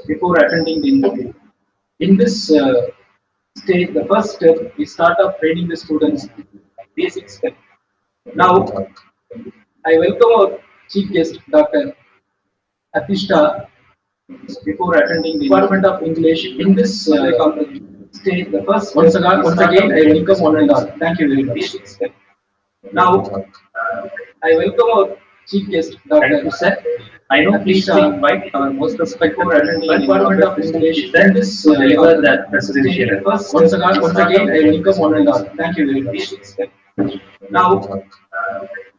before attending the interview. In this stage, the first step, we start off training the students basic step. Now, I welcome our chief guest, Dr. Atishta, before attending the Department of English. In this stage, the first once again, I welcome one and all. Thank you very much. Now, I welcome our chief guest, Dr. Seth. I know, please invite our most respected Department of English. Then this deliver that presentation. First, once again, I welcome one and all. Thank you very much. Now,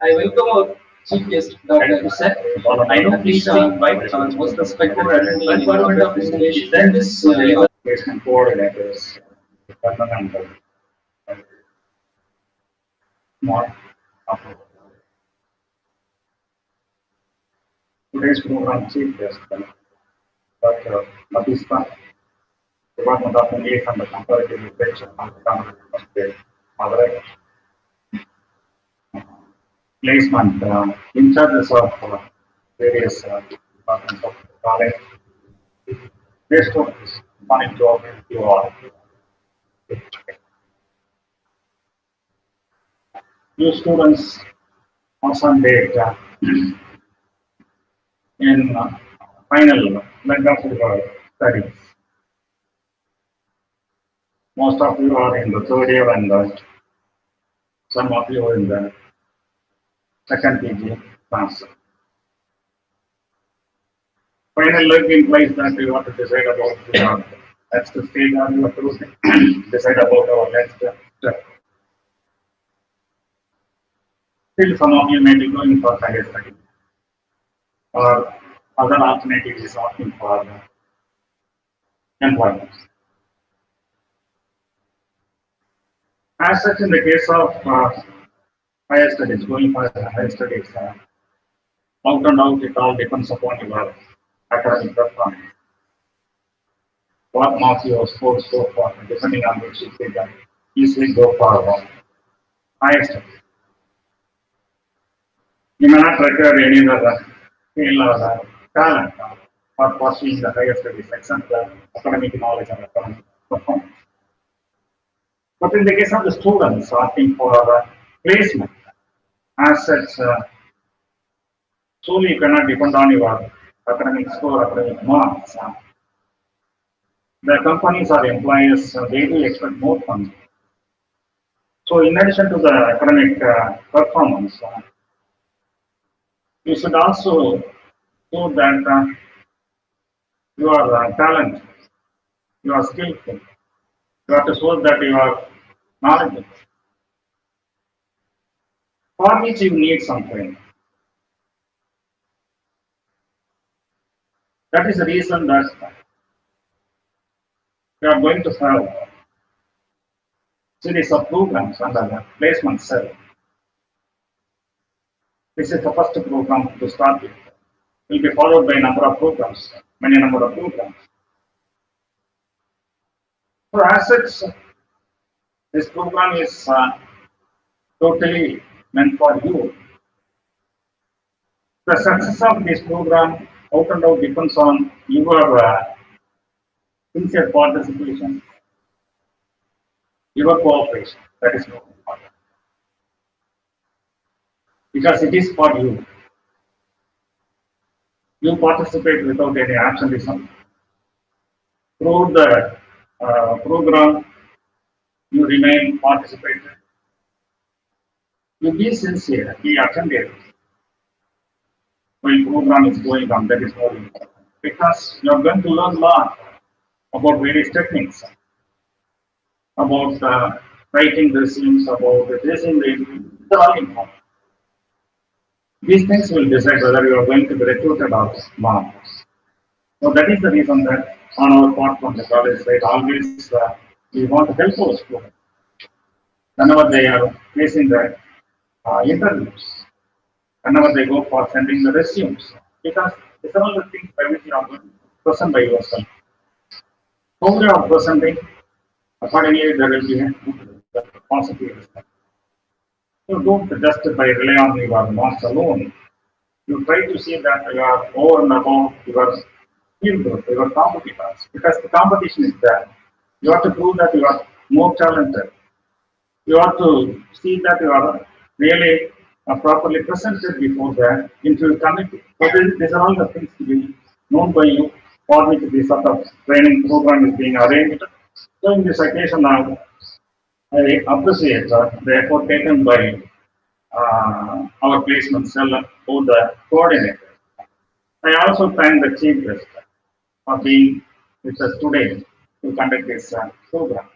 I welcome our chief guest, Dr. Seth. I know, please invite our most respected Department of English. Then this deliver Placement coordinators, fundamental, smart. Today's program chief guest, Dr. Batista, Department of English and the Comparative Literature and Communication, Madurai. Placement, in charges of various departments of the college. Based on this, morning job, you are. New students on some date in final leg of your studies. Most of you are in the third year and some of you are in the second PG class. Final leg implies that you want to decide about your next stage or you have to decide about our next step. Still, some of you may be going for higher study or other alternative is opting for employment. As such, in the case of higher studies, going for higher studies, out and out, it all depends upon your academic performance. What marks you score so far, depending on which you can easily go for higher studies. You may not require any other skill or talent for pursuing the higher studies, except the academic knowledge and academic performance. But in the case of the students opting for placement, as such, solely you cannot depend on your academic score, academic marks. The companies or employers, they do expect more from you. So, in addition to the academic performance, you should also show that you are talented, you are skillful, you have to show that you are knowledgeable. For which you need some training. That is the reason that we are going to have series of programs under the placement cell. This is the first program to start with. It will be followed by a number of programs, many number of programs. So as such, this program is totally meant for you. The success of this program out and out depends on your sincere participation, your cooperation. That is more important. Because it is for you. You participate without any absenteeism. Through the program, you remain participating. You be sincere, be attentive. When program is going on, that is more important. Because you are going to learn a lot about various techniques, about writing resumes, about addressing the interview. These are all important. These things will decide whether you are going to be recruited or not. So that is the reason that on our part from the college side, always we want to help our students whenever they are facing the interviews, whenever they go for sending the resumes, because these are all the things by which you are going to present by yourself. How you are presenting, accordingly there will be a positive response. So don't just by rely on your marks alone. You try to see that you are over and above your feel good to your competitors because the competition is there. You have to prove that you are more talented. You have to see that you are really properly presented before the interview committee. So these are all the things to be known by you for which this sort of training program is being arranged. So in this occasion now, I appreciate the effort taken by our placement cell or the coordinator. I also thank the chief guest for being with us today to conduct this program.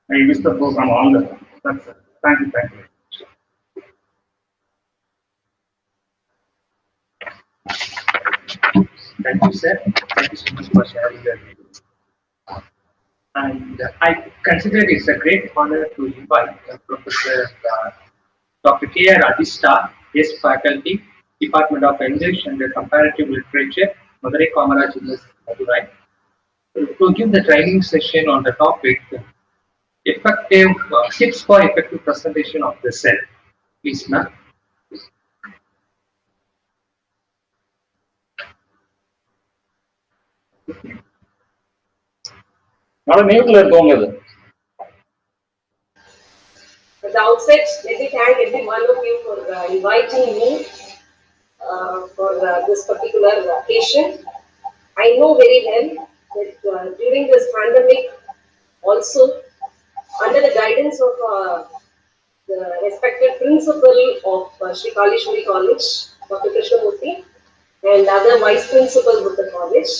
I wish the program all the best. That's it. Thank you. Thank you. Thank you, sir. Thank you so much for sharing that. And I consider it's a great honor to invite Professor Dr. K.R. Adista, guest faculty, Department of English and Comparative Literature, Madurai Kamaraj University, Madurai, to give the training session on the topic effective tips for effective presentation of the cell. Please, ma'am. Madam, mute இருக்கோங்க இது. At the outset, let me thank every one of you for inviting me for this particular occasion. I know very well that during this pandemic, also under the guidance of the respected principal of Sri Kalishwari College, Dr. Krishnamurthy, and other vice principals of the college,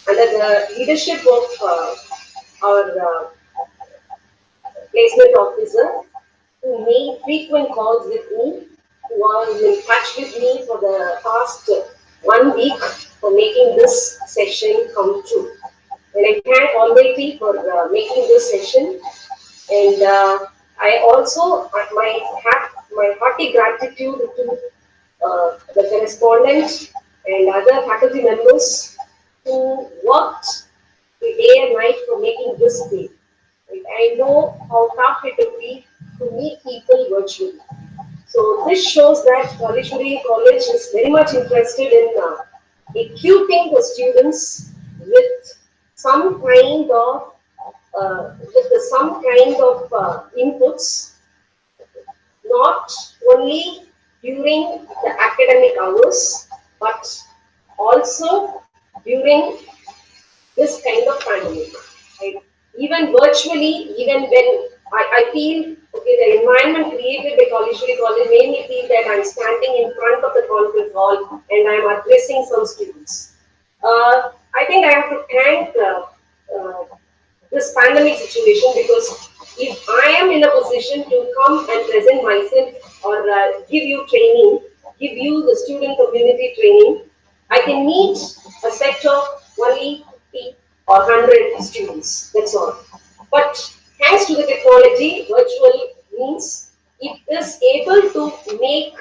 under the leadership of our placement officer, who made frequent calls with me, who was in touch with me for the past 1 week for making this session come true. And I thank Almighty for making this session. And I also, my hearty gratitude to the correspondent and other faculty members who worked day and night for making this day. I know how tough it will be to meet people virtually. So this shows that Kalishwari College is very much interested in equipping the students with some kind of inputs, not only during the academic hours, but also during this kind of pandemic. Right? Even virtually, even when I feel, okay, the environment created by Kalishwari College made me feel that I'm standing in front of the conference hall and I'm addressing some students. I think I have to thank this pandemic situation, because if I am in a position to come and present myself or give you training, give you the student community training, I can meet a set of only 50 or 100 students, that's all. But thanks to the technology, virtual means it is able to make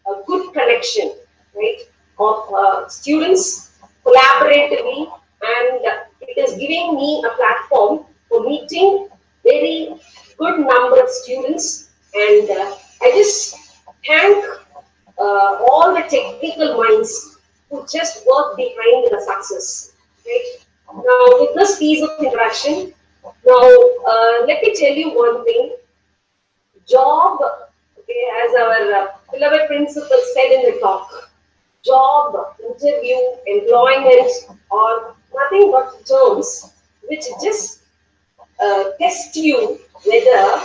a good connection, right, of students collaboratively, and it is giving me a platform for meeting very good number of students. And I just thank all the technical minds who just work behind the success. Right? Now, with this piece of interaction, now let me tell you one thing. Job, okay, as our beloved principal said in the talk, job, interview, employment are nothing but terms which just test you whether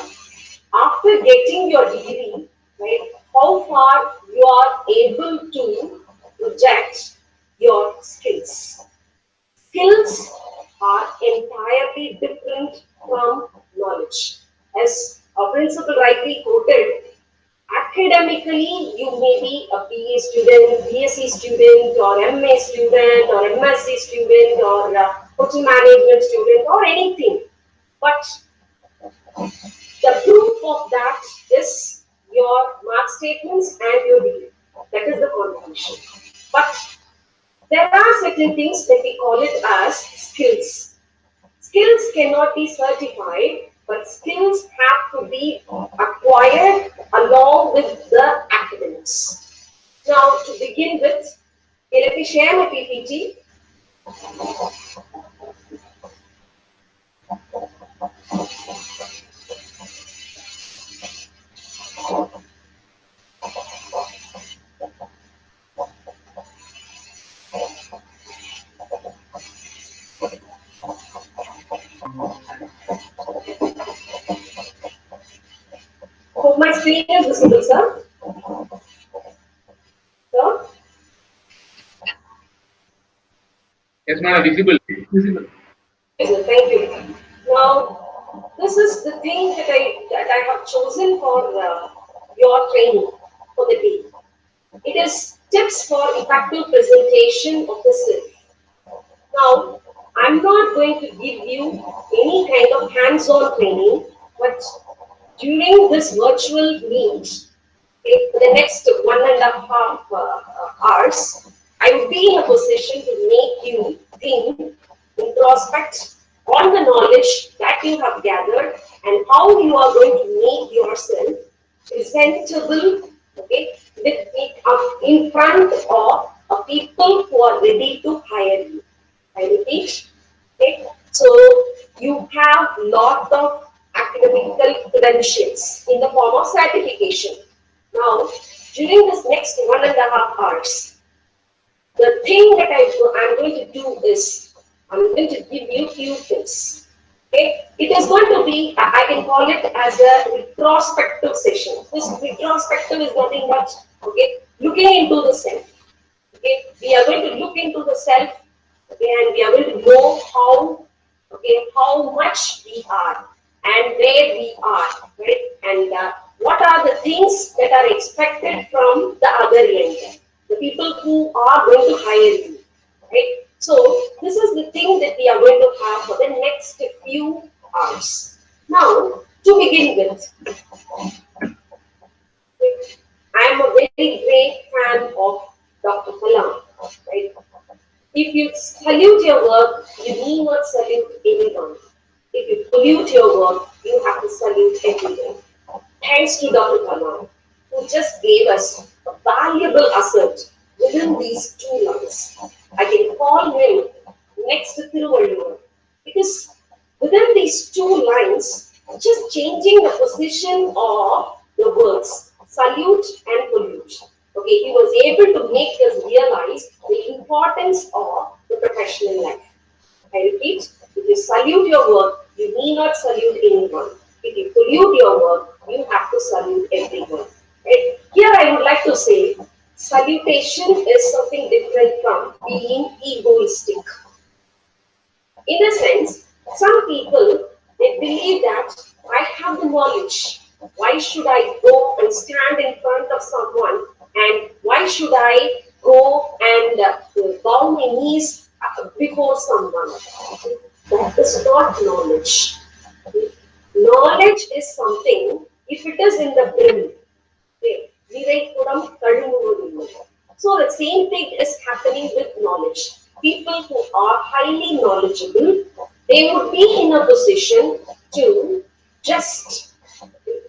after getting your degree, right, how far you are able to project your skills. Skills are entirely different from knowledge. As our principal rightly quoted, academically you may be a BA student, BSc student, or MA student, or MSc student, or hotel management student, or anything. But the proof of that is your mark statements and your degree. That is the contribution. But there are certain things that we call it as skills. Skills cannot be certified, but skills have to be acquired along with the academics. Now, to begin with, let me share my PPT. Hope my screen is visible, sir. Sir? Yes, ma'am, visible. Visible. Okay, sir, thank you. Now, this is the thing that I have chosen for your training for the day. It is tips for effective presentation of the self. Now, I'm not going to give you any kind of hands-on training, but during this virtual meet, in the next 1.5 hours, I would be in a position to make you think, introspect on the knowledge that you have gathered and how you are going to make yourself presentable, okay, with it up in front of people who are ready to hire you. I repeat, okay. So you have lot of academical credentials in the form of certification. Now, during this next 1.5 hours, the thing that I'm going to do is I'm going to give you few tips. Okay, it is going to be, I can call it as a retrospective session. This retrospective is nothing but, okay, looking into the self. Okay, we are going to look into the self, okay, and we are going to know how, okay, how much we are and where we are, right, and what are the things that are expected from the other end, the people who are going to hire you, right. So this is the thing that we are going to have for the next few hours. Now, to begin with, I am a very great fan of Dr. Kalam, right? If you salute your work, you need not salute anyone. If you pollute your work, you have to salute everyone. Thanks to Dr. Kalam, who just gave us a valuable asset within these two lines. I can call him next to Thiruvalluvar because within these two lines, just changing the position of the words salute and pollute. Okay, he was able to make us realize the importance of the professional life. I repeat, if you salute your work, you need not salute anyone. If you pollute your work, you have to salute everyone. Right? Here I would like to say, salutation is something different from being egoistic. In a sense, some people, they believe that I have the knowledge. Why should I go and stand in front of someone? And why should I go and bow my knees before someone? That is not knowledge. Knowledge is something, if it is in the brim, so the same thing is happening with knowledge. People who are highly knowledgeable, they would be in a position to just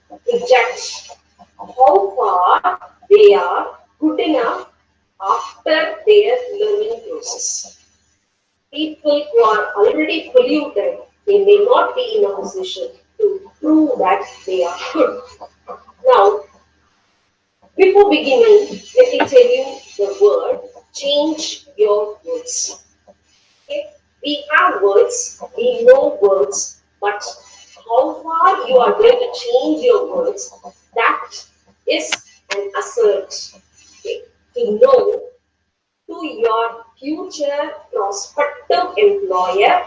project how far they are good enough after their learning process. People who are already polluted, they may not be in a position to prove that they are good. Now, before beginning, let me tell you the word change your words. Okay? We have words, we know words, but how far you are going to change your words, that is an assert. Okay? To know to your future prospective employer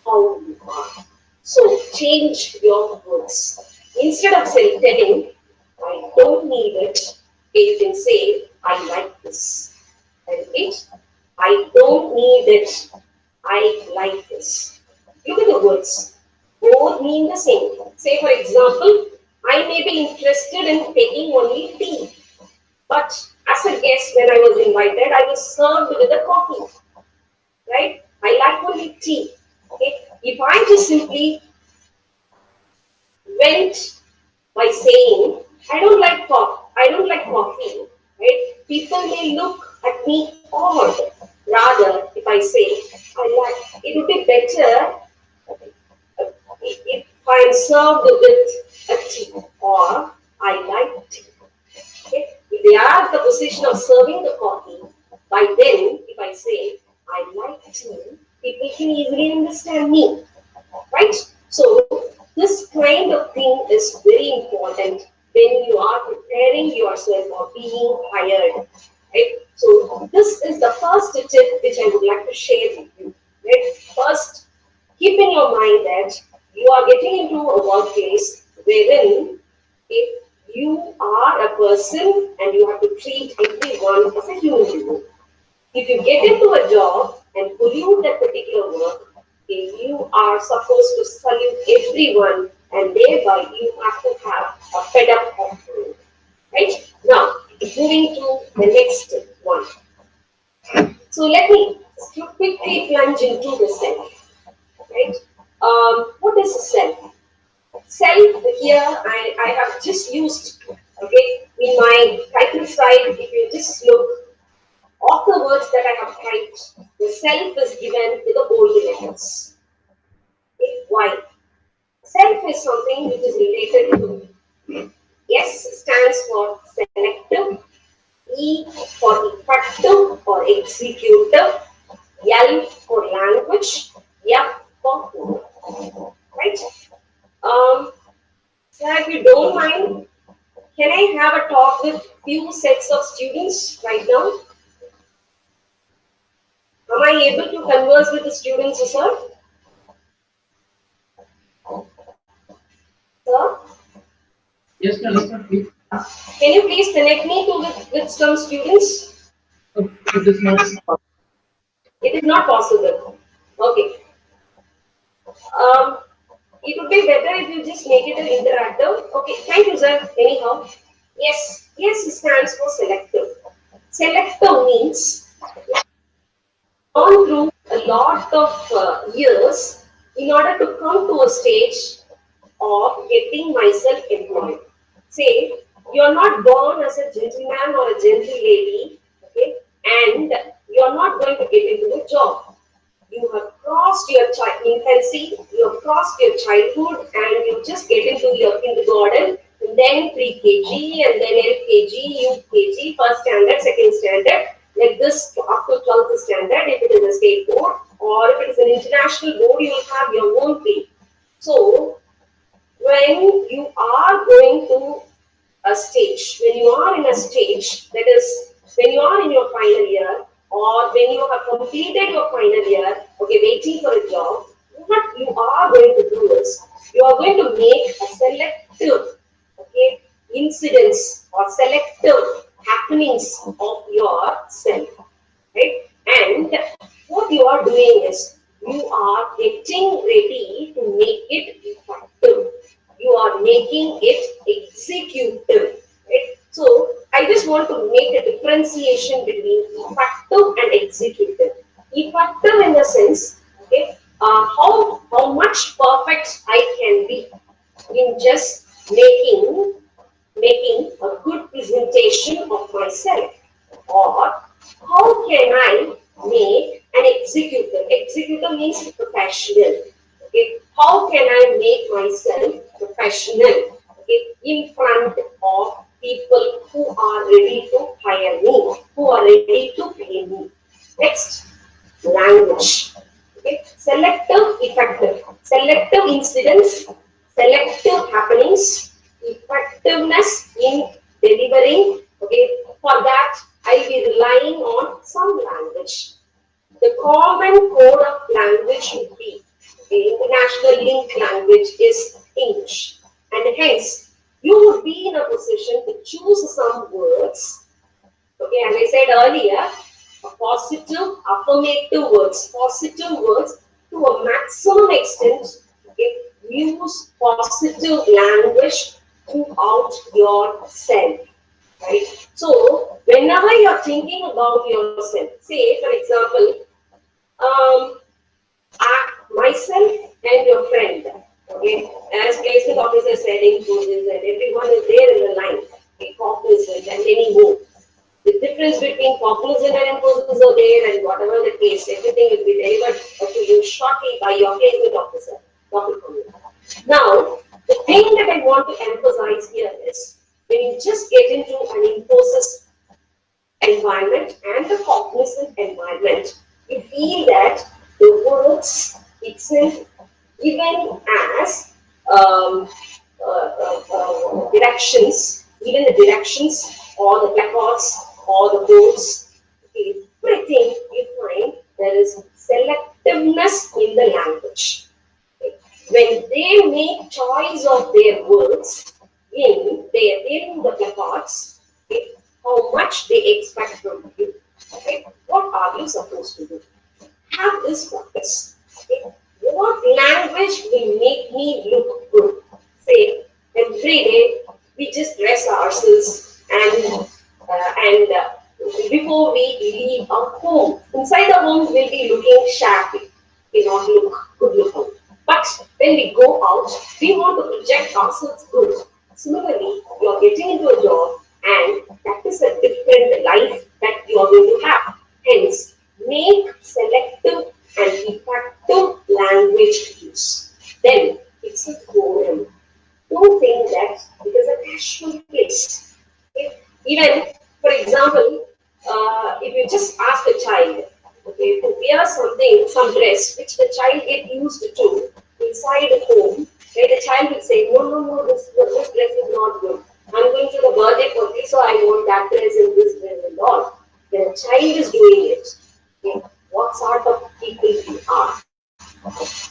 how you are. So change your words. Instead of telling, I don't need it, you can say, I like this. I repeat, I don't need it, I like this. Look at the words. Both mean the same. Say, for example, I may be interested in taking only tea. But as a guest, when I was invited, I was served with a coffee. Right? I like only tea. Okay? If I just simply went by saying, I don't like coffee, right? People may look at me odd. Rather, if I say, I like, it would be better if I am served with a tea or I like tea. Okay? If they are in the position of serving the coffee, by then, if I say, I like tea, people can easily understand me, right? So, this kind of thing is very important when you are preparing yourself or being hired, right? So, this is the first tip which I would like to share with you, right? First, keep in your mind that you are getting into a workplace wherein if you are a person and you have to treat everyone as a human being. If you get into a job and pollute that particular work, if you are supposed to salute everyone and thereby you have to have a fed up of you. Right? Now, moving to the next one. So let me quickly plunge into the self. Right? What is self? Self here I have just used, okay, in my title side, if you just look of the words that I have typed, the self is given with the bold letters. Okay, why? Self is something which is related to S stands for selective, E for effective or executive, L for language, F for food. Right? So if you don't mind, can I have a talk with few sets of students right now? Am I able to converse with the students, sir? Sir? Yes, ma'am. Can you please connect me to with some students? It is not. It is not possible. Okay. Um, it would be better if you just make it an interactive. Okay, thank you, sir. Anyhow, yes stands for selective. Selective means gone through a lot of years in order to come to a stage of getting myself employed. Say, you're not born as a gentleman or a gentle lady, okay, and you're not going to get into a job. You have crossed your infancy, you have crossed your childhood, and you just get into your kindergarten, and then pre-KG, and then LKG, UKG, first standard, second standard, like this up to 12th standard if it is a state board, or if it is an international board, you will have your own fee. So, when you are going to a stage, when you are in a stage, that is, when you are in your final year, or when you have completed your final year, okay, waiting for a job, what you are going to do is, you are going to make a selective, okay, incidents or selective happenings of yourself, right? And what you are doing is, you are getting ready to make it effective. You are making it executive. Right? So I just want to make a differentiation between effective and executive. Effective in the sense, okay, how much perfect I can be in just making a good presentation of myself, or how can I make an executive? Executive means professional. Okay, how can I make myself professional? Okay, in front of people who are ready to hire me, who are ready to pay me. Next, language. Okay, selective, effective. Selective incidents, selective happenings, effectiveness in delivering. Okay, for that I'll be relying on some language. The common code of language would be the international linked language is English, and hence you would be in a position to choose some words. Okay, as I said earlier, positive, affirmative words to a maximum extent. Okay, use positive language throughout yourself. Right? So, whenever you're thinking about yourself, say for example, um, myself and your friend, okay, as placement officer said in courses, and everyone is there in the line, okay, cognizant and many more. The difference between cognizant and impulses are there, and whatever the case, everything will be delivered to you shortly by your placement officer, Dr. Kumar. Now, the thing that I want to emphasize here is when you just get into an impulses environment and the cognizant environment, you feel that the words itself, even as directions, even the directions or the placards or the boards, everything you find there is selectiveness in the language. When they make choice of their words in the placards, okay, how much they expect from you. Okay, what are you supposed to do? Have this practice. Okay, what language will make me look good? Say every day we just dress ourselves and before we leave our home, inside the home we'll be looking shabby, we not look good looking. But when we go out, we want to project ourselves good. Similarly, you are getting into a job and that is a different life that you are going to have. Hence, make selective and effective language use. Then it's a forum. Don't think that it is a casual place. Okay? Even, for example, if you just ask a child, okay, to wear something, some dress, which the child get used to inside the home, where the child will say, no, no, no, this dress is not good. I'm going to the birthday party, so I want that dress and this dress and all. When a child is doing it, okay, what sort of people we are?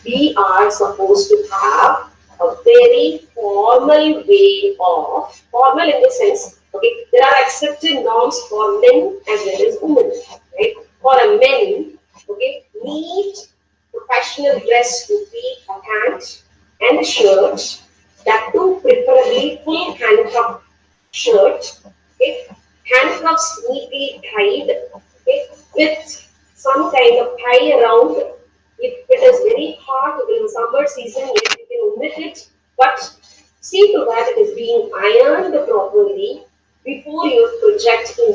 We are supposed to have a very formal way of, formal in the sense, okay, there are accepted norms for men as well as women, right? For a men, okay, neat professional dress would be a pant and a shirt, that too preferably full handcuff shirt, okay, handcuffs neatly tied, okay, with some kind of tie around. If it is very hot in summer season, yes, you can omit it, but see to that it is being ironed properly before you project in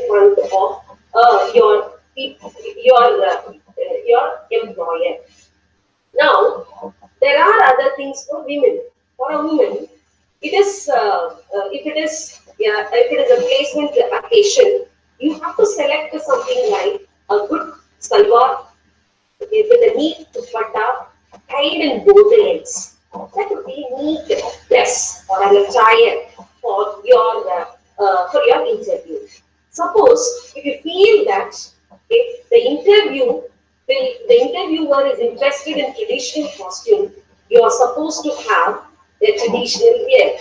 front of your employer. Now, there are other things for women. For a woman, it is if it is, yeah, if it is a placement occasion, you have to select something like a good salwar, okay, with a neat dupatta tied in both the ends. That would be neat dress or an attire for your interview. Suppose if you feel that if the interviewer is interested in traditional costume, you are supposed to have the traditional wear.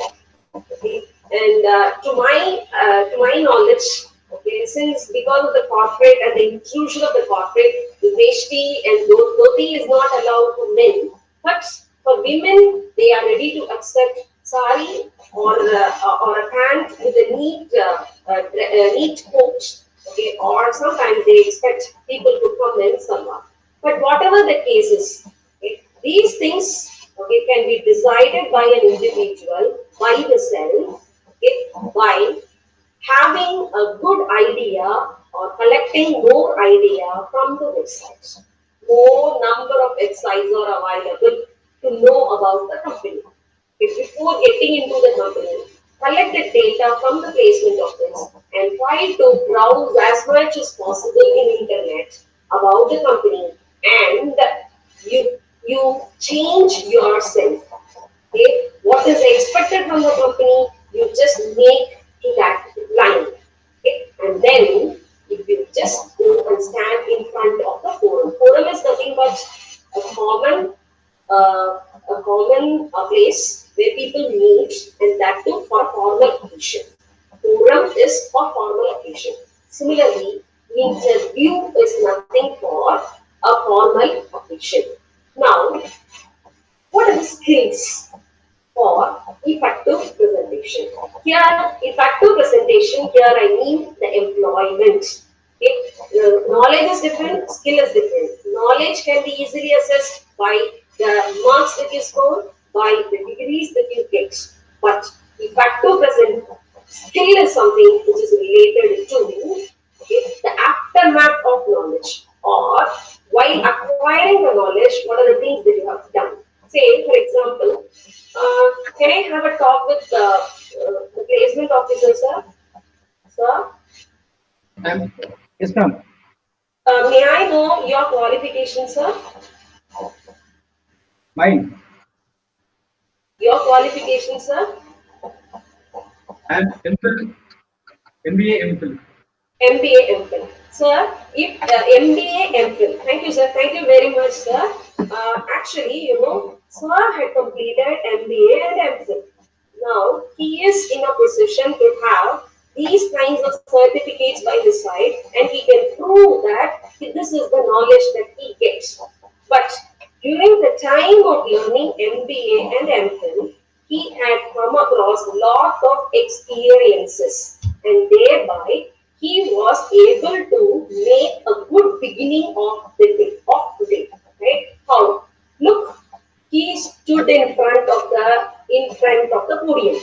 Okay, and to my knowledge, okay, since because of the corporate and the intrusion of the corporate, the veshti and dhoti is not allowed for men, but for women they are ready to accept sari or a pant with a neat coat, okay, or sometimes they expect people to come in salwar. But whatever the case is, okay, these things, okay, can be decided by an individual, by the self, okay, by having a good idea or collecting more idea from the websites. More number of websites are available to know about the company. If before getting into the company, collect the data from the placement office and try to browse as much as possible in internet about the company, and you change yourself. Okay, what is expected from the company, you just make to that line. Okay, and then if you just go and stand in front of the forum, forum is nothing but a common place where people meet, and that too for formal occasion. Forum is for formal occasion. Similarly, interview is nothing for a formal occasion. Now, what are the skills for effective presentation? Here, effective presentation, here I mean the employment. If knowledge is different, skill is different. Knowledge can be easily assessed by the marks that you score, by the degrees that you get. But effective skill is something which is related to, okay, the aftermath of knowledge, or while acquiring the knowledge, what are the things that you have done. Say, for example, can I have a talk with the placement officer, sir? Sir, Um, yes, ma'am. may I know your qualification, sir? Mine. Your qualification, sir? I'm MPhil, MBA, MPhil. MBA, MPhil. Sir, if MBA, MPhil. Thank you, sir. Thank you very much, sir. Actually, sir had completed MBA and MPhil. Now, he is in a position to have these kinds of certificates by his side, and he can prove that this is the knowledge that he gets. But during the time of learning MBA and MPhil, he had come across a lot of experiences, and thereby he was able to make a good beginning of the day, right? How? Look, he stood in front of the podium,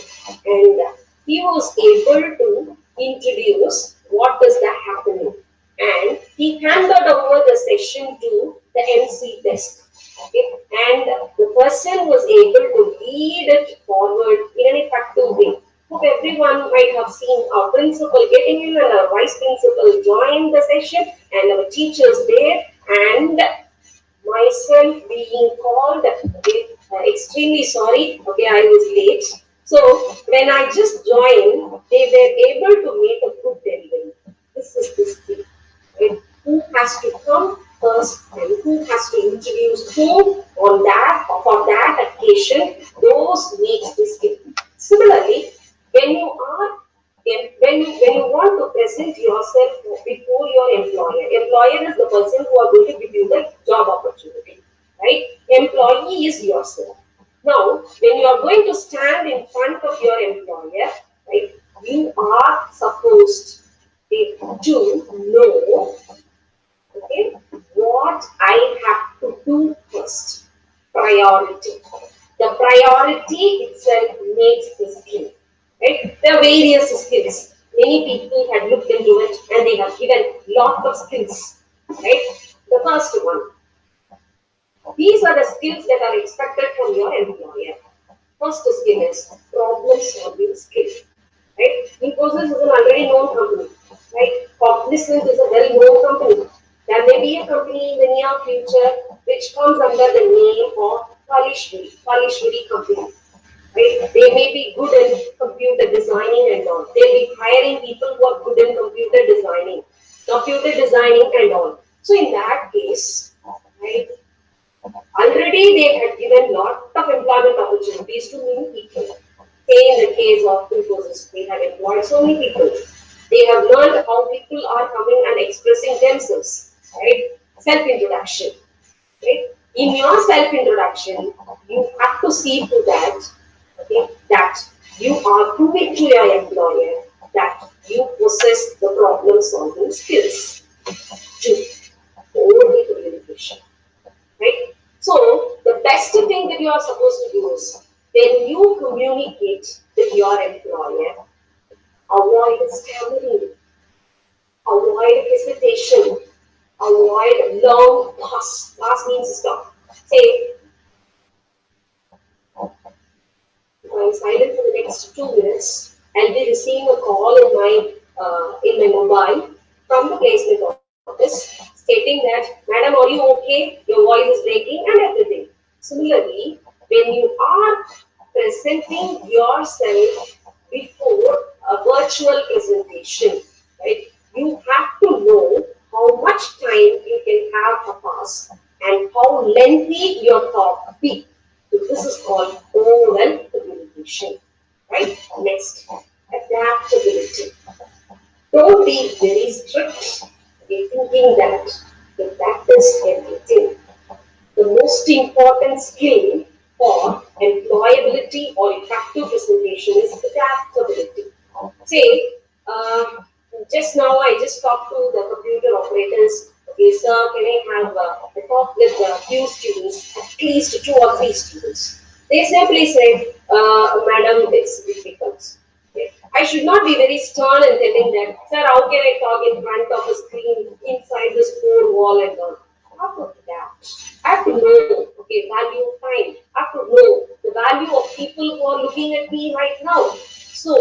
and he was able to introduce what is that happening, and he handed over the session to the MC desk. Okay? And the person was able to lead it forward in an effective way. Hope everyone might have seen our principal getting in and our vice principal join the session, and our teachers there, and myself being called. Okay, extremely sorry. Okay, I was late. So when I just joined, they were able to make a good delivery. This is the skill. Okay? Who has to come first and who has to introduce who on that or for that occasion? Those makes the skill. Similarly, when you are when you want to present yourself before your employer is the person who are going to give you the job opportunity, right? Employee is yourself. Now, when you are going to stand in front of your employer, right, you are supposed, okay, to know, okay, what I have to do first. Priority. The priority itself makes the skill. Right? There are various skills. Many people had looked into it and they have given lot of skills. Right? The first one. These are the skills that are expected from your employer. First skill is problem solving skill. Right? Infosys is an already known company. Right? Cognizant is a well known company. There may be a company in the near future which comes under the name of Palishwari company. Right? They may be good in computer designing and all. They'll be hiring people who are good in computer designing and all. So in that case, right, already they had given lot of employment opportunities to many people. Say in the case of Infosys, they have employed so many people. They have learned how people are coming and expressing themselves. Right? Self-introduction. Right? In your self-introduction, you have to see to that, okay, that you are proving to your employer that you possess the problem-solving skills. Two, only communication. Right? So the best thing that you are supposed to do is when you communicate with your employer, avoid stammering, avoid hesitation, avoid long pause. Pause means stop. Say, I'm silent for the next 2 minutes. I'll be receiving a call in my mobile from the placement office stating that, Madam, are you okay? Your voice is breaking and everything. Similarly, when you are presenting yourself before a virtual presentation, right? You have to know how much time you can have a pass and how lengthy your talk be. So this is called oral communication. Right? Next, adaptability. Don't be very strict, okay, thinking that is everything. The most important skill for employability or effective presentation is adaptability. Say, just now I just talked to the computer operators. Okay, sir, can I have a talk with a few students, at least 2 or 3 students? They simply said, Madam, it's difficult. Okay. I should not be very stern in telling them, sir, how can I talk in front of a screen inside this four wall and all? I have to adapt. I have to know, okay, value of time. I have to know the value of people who are looking at me right now. So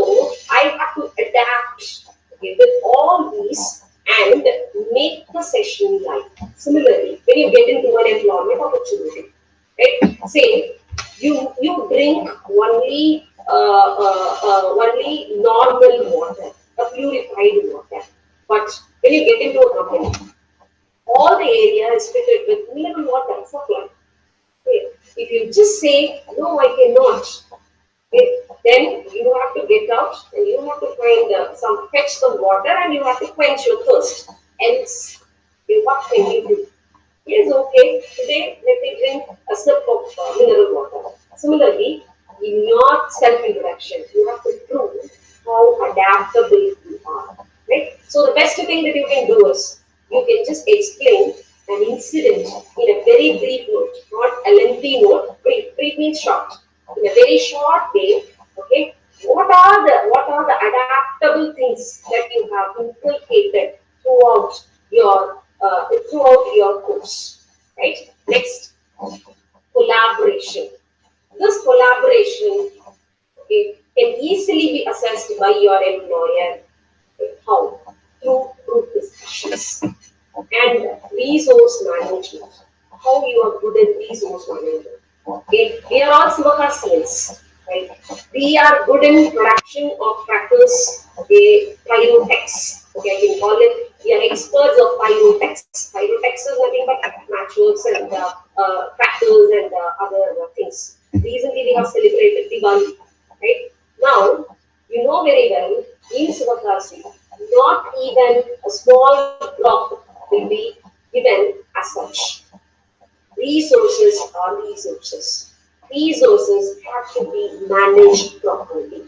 I have to adapt, okay, with all these and make the session light. Similarly, when you get into an employment opportunity, right? Say you drink only normal water, a purified water. But when you get into a company, all the area is fitted with mineral water supply. Okay. If you just say no, I cannot, okay, then you have to get out and you have to find fetch some water and you have to quench your thirst. Else, okay, what can you do? Yes, okay. Today, let me drink a sip of mineral water. Similarly, in your self-introduction, you have to prove how adaptable you are. Right? So the best thing that you can do is you can just explain an incident in a very brief note, not a lengthy note. Brief means short. In a very short way, okay. What are the adaptable things that you have inculcated throughout your course, right? Next, collaboration. This collaboration, okay, can easily be assessed by your employer. Okay, how? Through group discussions and resource management. How you are good at resource management. Okay, we are all Sivakasians, right? We are good in production of crackers, okay, pyrotechs, okay, I can call it. We are experts of pyrotechs. Pyrotechs is nothing but matchworks and crackers and other things. Recently, we have celebrated Diwali, right? Now, you know very well, in Sivakasi, not even a small drop will be given as such. Resources are resources. Resources have to be managed properly.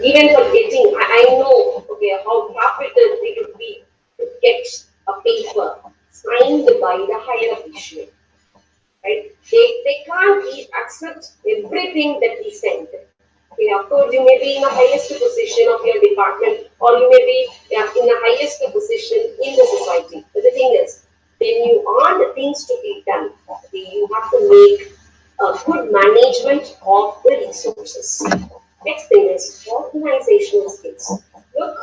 Even for getting, I know, okay, how capital it would be to get a paper signed by the higher official, right? They can't accept everything that we send. Okay, of course, you may be in the highest position of your department, or you may be in the highest position in the society. But the thing is, when you want things to be done, okay, you have to make a good management of the resources. Next thing is organizational skills. Look,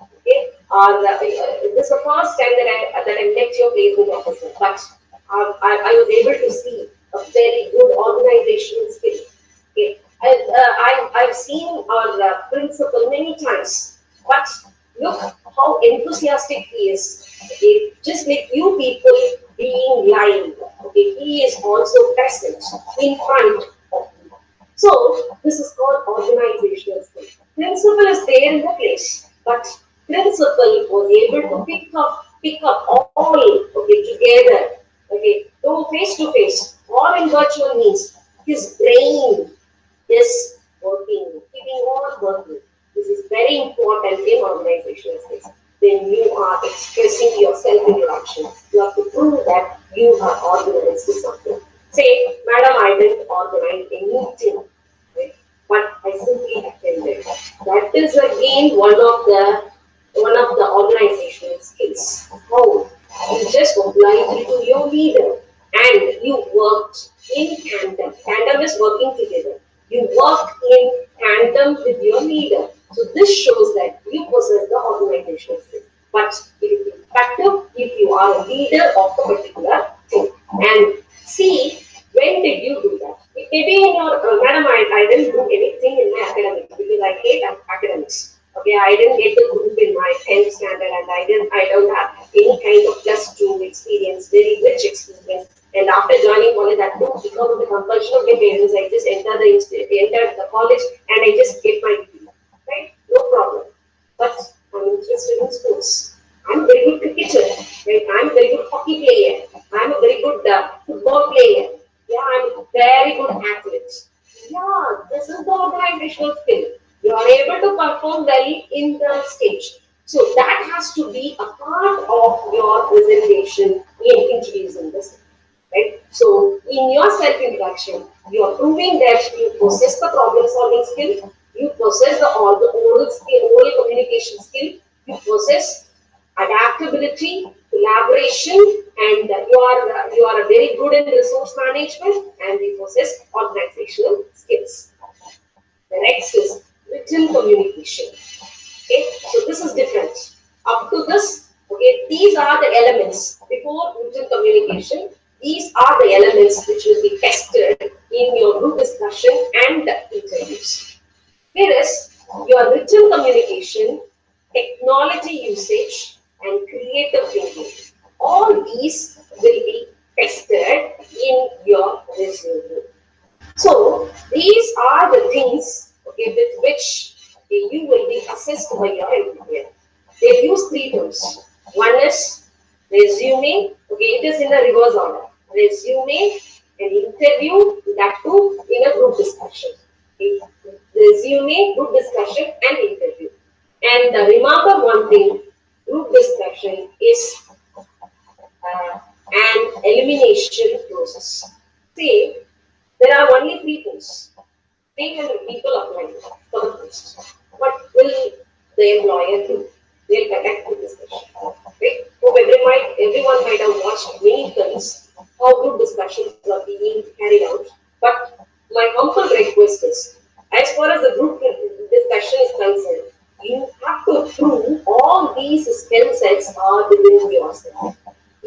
okay, this is the first time that I met your placement officer, but I was able to see a very good organizational skill. Okay, I've seen our principal many times, but look how enthusiastic he is. Okay, just with you people being live, okay, he is also present in front of you. So this is called organizational skill. Principal is there in the place, but principal was able to pick up all, okay, together, okay, though face to face or in virtual means. His brain is working, keeping on working. This is very important in organizational skills. When you are expressing your self-introduction, you have to prove that you are organized to something. Say, Madam, I didn't organize a meeting, right? But I simply attended. That is again one of the organizational skills. How you just obliged to your leader and you worked in tandem. Tandem is working together. You work in tandem with your leader. So this shows that you possess the organizational skill. But it is effective if you are a leader of a particular thing. And see, when did you do that? It may be in your, madam, I didn't do anything in my academics because I hate academics. Okay, I didn't get the group in my 10th standard and I don't have any kind of plus two experience, very rich experience. And after joining college, that too, because of the compulsion of my parents, I just entered the college and I just get my degree. Right? No problem. But I'm interested in sports. I'm a very good cricketer. Right? I'm a very good hockey player. I'm a very good football player. Yeah, I'm a very good athlete. Yeah, this is the organizational skill. You are able to perform well in the stage. So that has to be a part of your presentation in introducing this. Right? So in your self-introduction, you are proving that you possess the problem-solving skill, You possess all the oral skill, oral communication skill. You possess adaptability, collaboration, and you are very good in resource management, and you possess organizational skills. The next is written communication. Okay, so this is different. Up to this, okay, these are the elements before written communication. These are the elements which will be tested in your group discussion and interviews. Whereas your written communication, technology usage, and creative thinking, all these will be tested in your resume. So these are the things, okay, with which, okay, you will be assessed by your employer. They use three tools. One is resume, okay, it is in the reverse order. Resume, an interview, that too in a group discussion. Okay. Resume, group discussion, and interview. And remember one thing, group discussion is an elimination process. See, there are only three posts. 300 people applying for the post. What will the employer do? They'll conduct the discussion. Okay? Hope everyone might have watched many films how group discussions are being carried out. But my humble request is, as far as the group discussion is concerned, you have to prove all these skill sets are within yourself.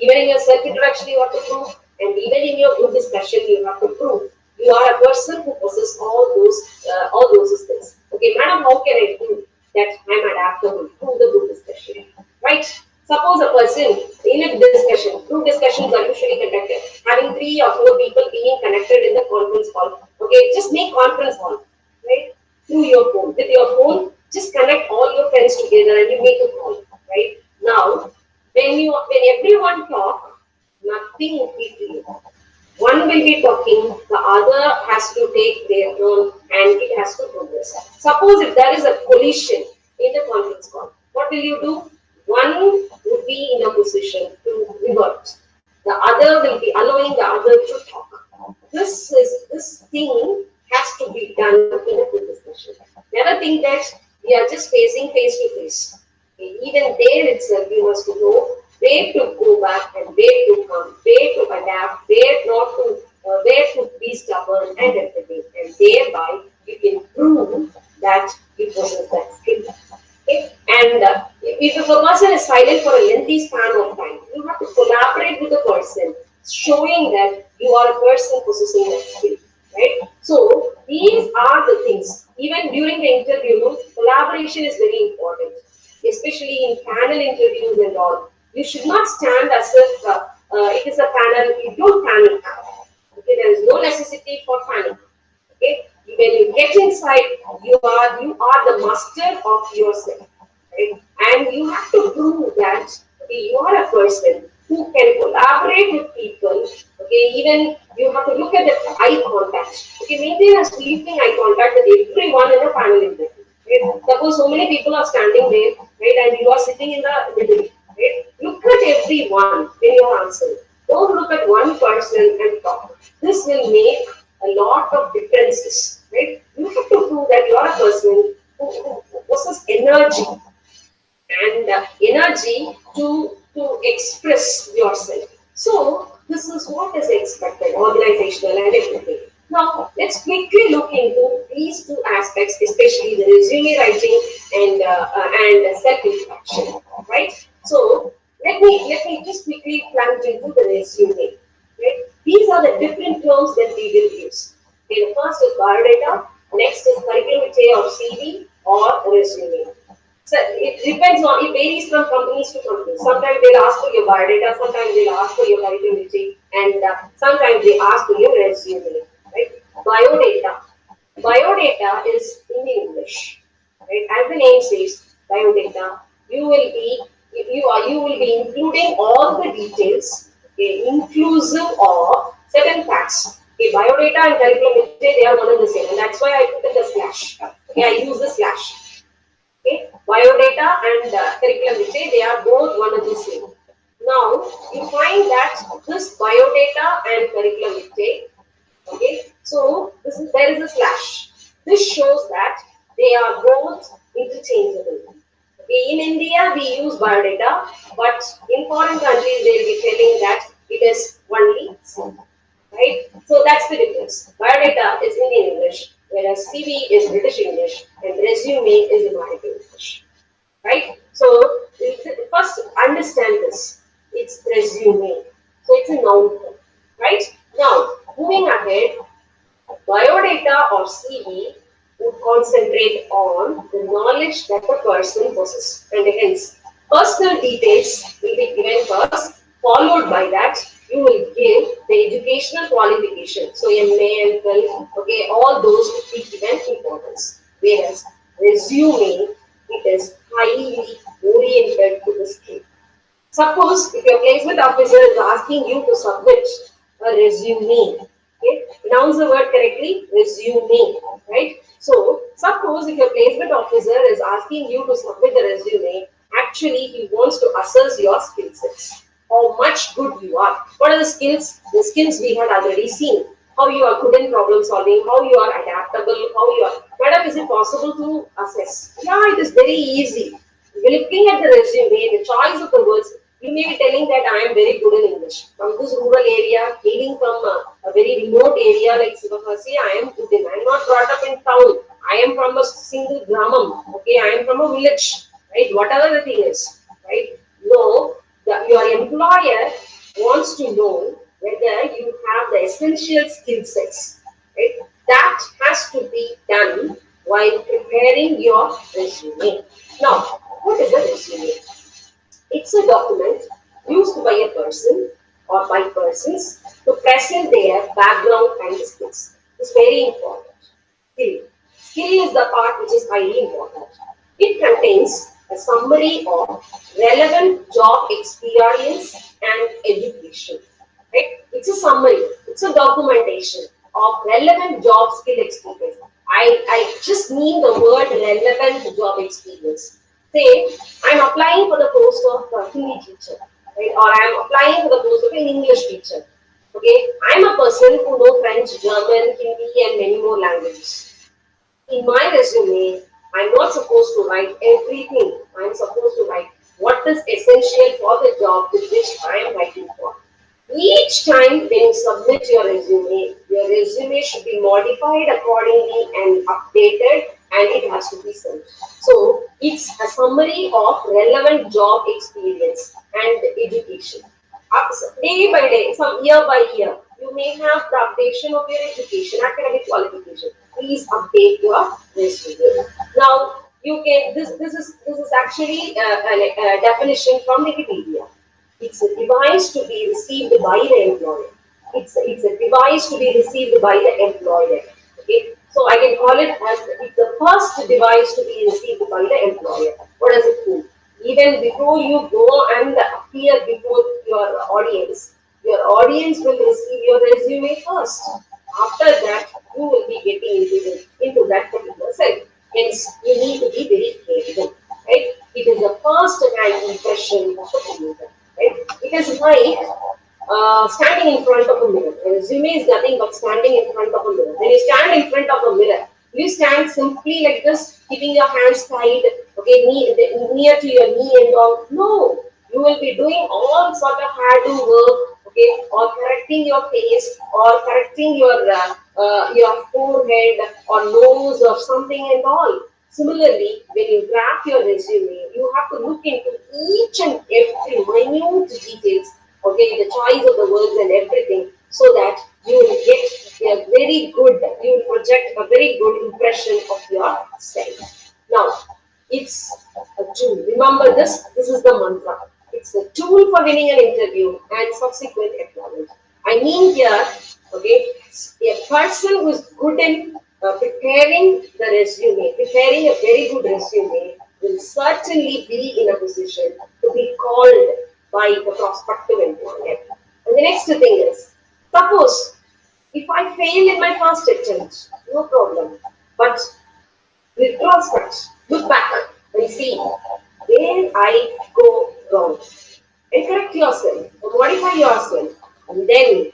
Even in your self-introduction, you have to prove, and even in your group discussion, you have to prove you are a person who possesses all those skills. Okay, madam, how can I do that? I'm adaptable to the group discussion, right? Suppose a person in a discussion, group discussions are usually conducted, having 3 or 4 people being connected in the conference call. Okay, just make conference call, right? Through your phone. With your phone, just connect all your friends together and you make a call, right? Now, when everyone talk, nothing will be clear. One will be talking, the other has to take their turn and it has to progress. Suppose if there is a collision in the conference call, what will you do? One would be in a position to revert. The other will be allowing the other to talk. This thing has to be done in a group discussion. Never think that we are just facing face to face. Even there itself, you must know where to go back and where to come, where to adapt, where not to, where to be stubborn and everything. And thereby, you can prove that you possess that skill. Okay? And if a person is silent for a lengthy span of time, you have to collaborate with the person, showing that you are a person possessing that skill. Right? So these are the things. Even during the interview, collaboration is very important, especially in panel interviews and all. You should not stand as if it is a panel. You don't panic. Okay, there is no necessity for panic. Okay, when you get inside, you are the master of yourself, right? And you have to prove that, okay, you are a person who can collaborate with people. Okay, even you have to look at the eye contact. Okay, maintain a sleeping eye contact with everyone in the panel interview. Right? Suppose so many people are standing there, right, and you are sitting in the middle. Right? Look at everyone when you are answering. Don't look at one person and talk. This will make a lot of differences, right? You have to prove that you are a person who possesses energy and energy to express yourself. So this is what is expected, organizational and everything. Now let's quickly look into these two aspects, especially the resume writing and self-introduction, right? So let me just quickly plunge into the resume. Right? These are the different terms that we will use. Okay, the first is biodata, next is curriculum vitae or CV or resume. So it depends on, it varies from companies to companies. Sometimes they'll ask for your biodata, sometimes they'll ask for your curriculum vitae, and sometimes they ask for your resume. Right? Biodata. Biodata is in English. Right? As the name says, biodata. You will be you will be including all the details, okay, inclusive of certain facts. Okay, biodata and curriculum vitae, they are one and the same, and that's why I put in the slash. Okay, I use the slash. Okay, biodata and curriculum vitae, they are both one and the same. Now you find that this biodata and curriculum vitae. Okay, so there is a slash. This shows that They are both interchangeable. Okay, in India, we use biodata, but in foreign countries, they will be telling that it is only CV, right? So that's the difference. Biodata is Indian English, whereas CV is British English, and resume is American English, right? So first understand this. It's resume, so it's a noun form, right? Now moving ahead, biodata or CV would concentrate on the knowledge that the person possesses, and hence personal details will be given first, followed by that you will give the educational qualification. So MA, MPhil, okay, all those will be given importance. Whereas resume, it is highly oriented to the skill. Suppose if your placement officer is asking you to submit a resume, okay, pronounce the word correctly, resume, right? So suppose if your placement officer is asking you to submit the resume, actually he wants to assess your skill sets, how much good you are. What are the skills? The skills we had already seen. How you are good in problem solving, how you are adaptable, how you are. Madam, is it possible to assess? Yeah, it is very easy. Looking at the resume, the choice of the words, you may be telling that I am very good in English. From this rural area, hailing from a very remote area like Sivakasi, I am good in. I am not brought up in town. I am from a single gramam. Okay, I am from a village. Right, whatever the thing is. Right, no, your employer wants to know whether you have the essential skill sets. Right, that has to be done while preparing your resume. Now, what is a resume? It's a document used by a person or by persons to present their background and skills. It's very important. Skill. Skill is the part which is highly important. It contains a summary of relevant job experience and education. Right? It's a summary, it's a documentation of relevant job skill experience. I just mean the word relevant job experience. Say, I'm applying for the post of a Hindi teacher, right? Or I'm applying for the post of an English teacher. Okay, I'm a person who knows French, German, Hindi, and many more languages. In my resume, I'm not supposed to write everything. I'm supposed to write what is essential for the job with which I am writing for. Each time when you submit your resume should be modified accordingly and updated, and it has to be sent. So it's a summary of relevant job experience and education. Day by day, some year by year, you may have the updation of your education, academic qualification. Please update your resume. Now you can this is actually a definition from Wikipedia. It's a device to be received by the employer. It's a device to be received by the employer. Okay, so I can call it as it's the first device to be received by the employer. What does it mean? Even before you go and appear before your audience will receive your resume first. After that, you will be getting into that particular cell. Hence, you need to be very careful. Right? It is the first hand impression of the computer. Right? It is like standing in front of a mirror. A resume is nothing but standing in front of a mirror. When you stand in front of a mirror, you stand simply like this, keeping your hands tied, okay, near to your knee and all. No, you will be doing all sort of hard work, okay, or correcting your face, or correcting your forehead or nose or something and all. Similarly, when you draft your resume, you have to look into each and every minute details, okay, the choice of the words and everything, so that you will get a very good, you will project a very good impression of yourself. Now, it's a tool. Remember this, this is the mantra. It's a tool for winning an interview and subsequent employment. I mean here, okay, a person who is good in preparing the resume, preparing a very good resume, will certainly be in a position to be called by the prospective employer. And the next thing is, suppose if I fail in my first attempt, no problem. But retrospect, look back and see where I go wrong. And correct yourself, modify yourself, and then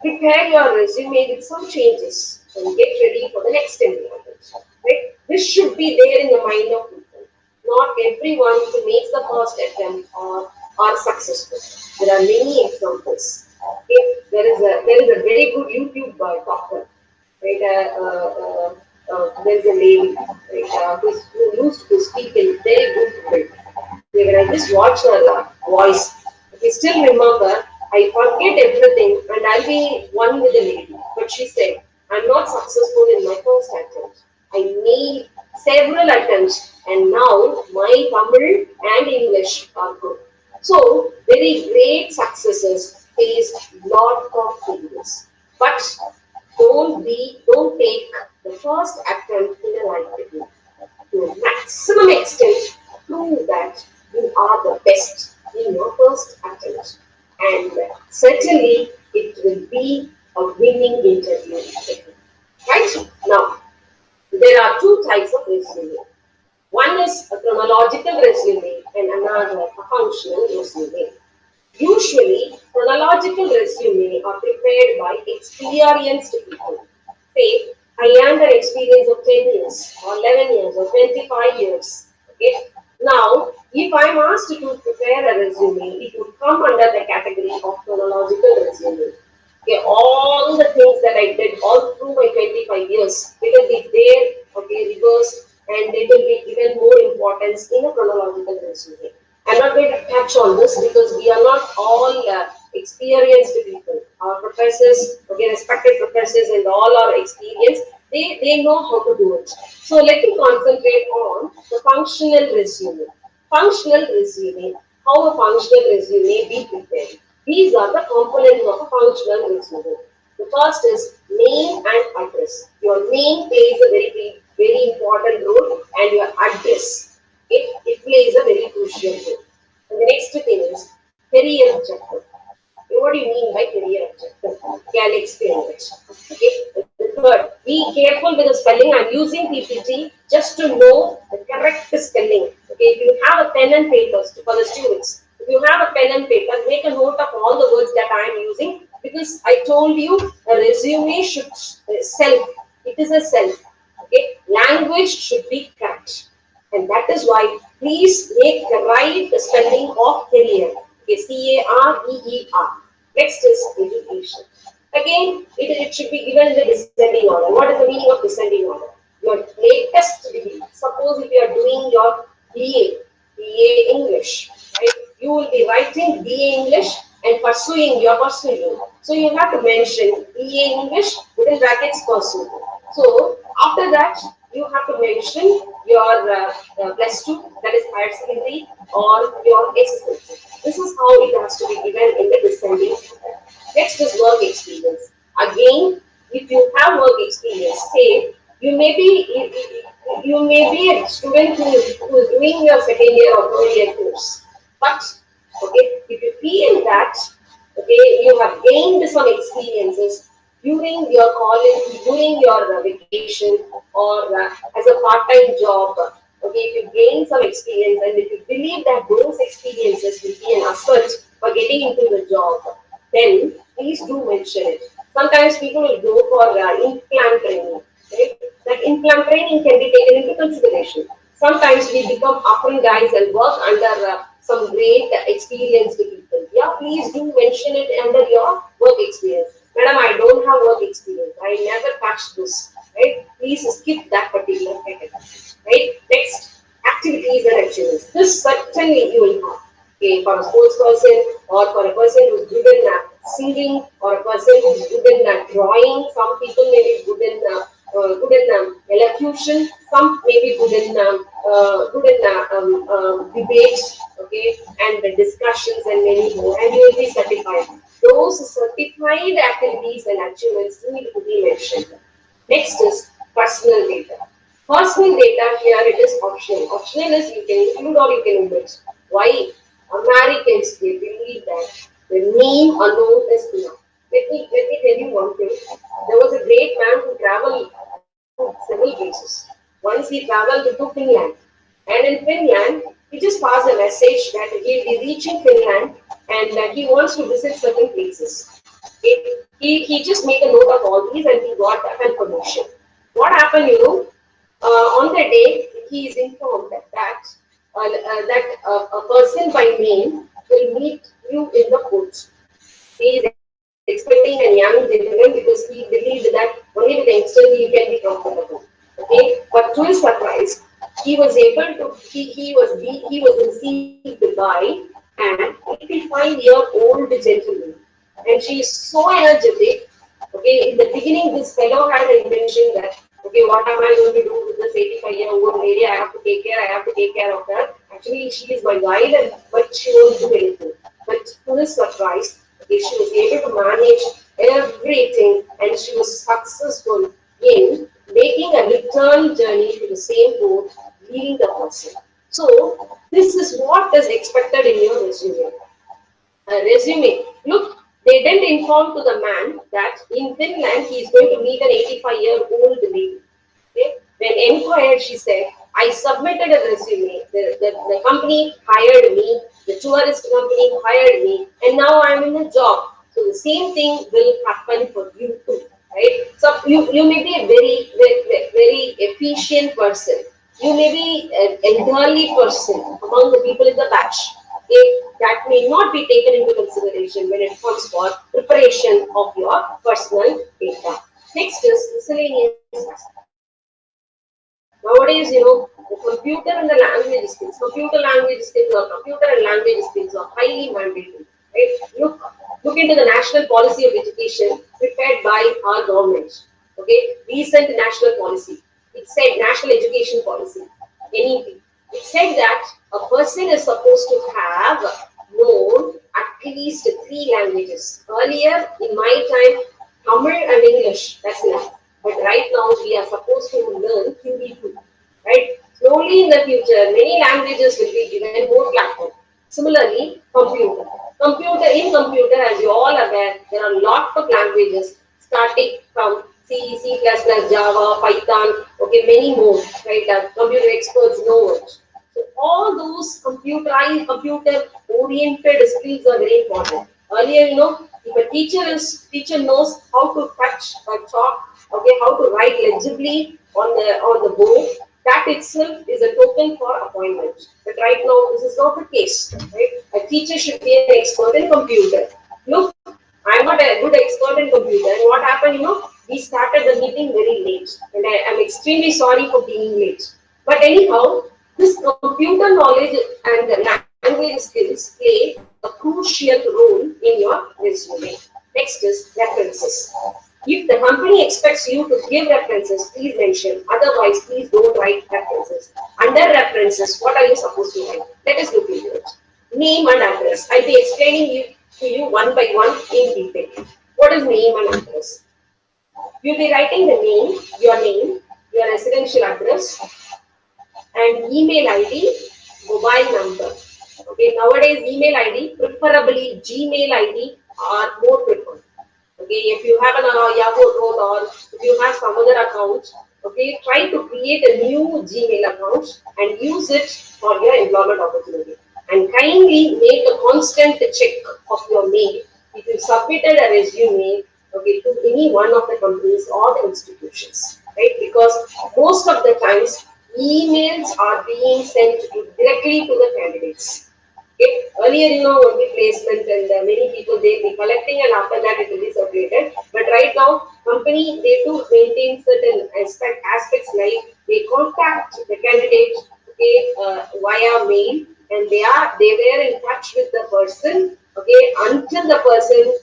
prepare your resume with some changes and get ready for the next employment. Right? This should be there in the mind of people. Not everyone who makes the first attempt are successful. There are many examples. Okay? There is a very good YouTube talker, right? There's a lady, right, who used to speak in very good way. Okay, when I just watch her voice, I still remember. I forget everything and I'll be one with the lady. But she said, I'm not successful in my first attempt. I made several attempts and now my Tamil and English are good. So, very great successes face lot of failures. But don't take the first attempt in a life technique. To a maximum extent, prove that you are the best in your first attempt. And certainly it will be a winning interview technique. Right? Now, there are two types of resume. One is a chronological resume and another a functional resume. Usually, chronological resume are prepared by experienced people. Say, I earned an experience of 10 years or 11 years or 25 years. Okay. Now, if I'm asked to prepare a resume, it would come under the category of chronological resume. Okay, all the things that I did all through my 25 years, it will be there, okay, reversed, and it will be given more importance in a chronological resume. I'm not going to touch on this because we are not all experienced people. Our professors, okay, respected professors and all our experience, they know how to do it. So let me concentrate on the functional resume. Functional resume, how a functional resume be prepared. These are the components of a functional resume. The first is name and address. Your name plays a very important role and your address. It plays a very crucial role. And the next thing is career objective. What do you mean by career objective? Okay, I'll explain it. Okay. The third, be careful with the spelling. I'm using PPT just to know the correct spelling. Okay, if you have a pen and paper for the students, if you have a pen and paper, make a note of all the words that I am using because I told you a resume should self. It is a self. Okay, language should be correct. And that is why please make the right spelling of career. Okay, career. Next is education. Again, it should be given in the descending order. What is the meaning of descending order? Your latest degree. Suppose if you are doing your BA English, right? You will be writing BA English and you're pursuing. So you have to mention BA English within brackets pursue. So after that, you have to mention your plus 2, that is higher secondary, or your SSLC. This is how it has to be given in the descending order. Next is work experience. Again, if you have work experience, say you may be a student who is doing your second year or third year course, but okay, if you feel that okay you have gained some experiences during your college, during your vacation, or as a part-time job. Okay, if you gain some experience and if you believe that those experiences will be an asset for getting into the job, then please do mention it. Sometimes people will go for implant training. Right? That implant training can be taken into consideration. Sometimes we become apprentice and work under some great experienced people. Yeah, please do mention it under your work experience. Madam, I don't have work experience. I never touched this. Right? Please skip that particular category. Right? Next, activities and achievements. This certainly you will have. Okay, for a sports person or for a person who's good in singing or a person who's good in drawing. Some people may be good in elocution. Some may be good in debates. Okay, and the discussions and many more. And you will be certified. Those certified activities and achievements need to be mentioned. Next is personal data. Personal data here it is optional. Optional is you can include or you can omit. Why? Americans they believe that the name alone is enough. Let me tell you one thing. There was a great man who traveled to several places. Once he traveled to Finland, and in Finland he just passed a message that he will be reaching Finland and he wants to visit certain places. He just made a note of all these and he got that confirmation. What happened, on the day, he is informed that a person by name will meet you in the court. He is expecting a young gentleman because he believed that only with youngsters he can be comfortable. Okay, but to his surprise, he was able to he was received by an 85-year-old gentleman, and she is so energetic. Okay, in the beginning, this fellow had an intention that, okay, what am I going to do with this 85-year-old lady? I have to take care. I have to take care of her. Actually, she is my guide, but she won't do anything. But to his surprise, okay, she was able to manage everything, and she was successful in making a return journey to the same port, leaving the person. So, this is what is expected in your resume. Resume. Look, they didn't inform to the man that in Finland he is going to meet an 85-year-old lady. Okay? When inquired, she said, I submitted a resume. The company hired me, the tourist company hired me, and now I'm in a job. So the same thing will happen for you too. Right? So you may be a very efficient person. You may be an elderly person among the people in the batch. Okay? That may not be taken into consideration when it comes for preparation of your personal data. Next is miscellaneous aspects. Nowadays, the computer and the language skills, computer language skills or computer and language skills are highly mandatory. Right? Look into the national policy of education prepared by our government. Okay, recent national policy. It said national education policy, NEP. It said that a person is supposed to have known at least three languages. Earlier, in my time, Tamil and English, that's enough. But right now, we are supposed to learn Hindi too. Right? Slowly in the future, many languages will be given more platform. Similarly, computer. Computer, as you all aware, there are lots of languages starting from C, C++, Java, Python, okay, many more, right? Computer experts know it. So all those computer-oriented skills are very important. Earlier, if a teacher knows how to touch or chalk, okay, how to write legibly on the board, that itself is a token for appointment. But right now, this is not the case. Right? A teacher should be an expert in computer. Look, I'm not a good expert in computer, and what happened? We started the meeting very late, and I'm extremely sorry for being late. But anyhow, this computer knowledge and the language skills play a crucial role in your resume. Next is references. If the company expects you to give references, please mention. Otherwise, please don't write references. Under references, what are you supposed to write? Let us look into it. Name and address. I'll be explaining to you one by one in detail. What is name and address? You'll be writing the name, your residential address, and email ID, mobile number. Okay, nowadays email ID, preferably Gmail ID, are more preferred. Okay, if you have an Yahoo account or if you have some other account, okay, try to create a new Gmail account and use it for your employment opportunity. And kindly make a constant check of your mail if you submitted a resume, okay, to any one of the companies or the institutions, right? Because most of the times emails are being sent directly to the candidates. Okay. Earlier, only placement and many people they be collecting, and after that it will be circulated. But right now, company they too maintain certain aspects like they contact the candidate, okay, via mail, and they were in touch with the person, okay, until the person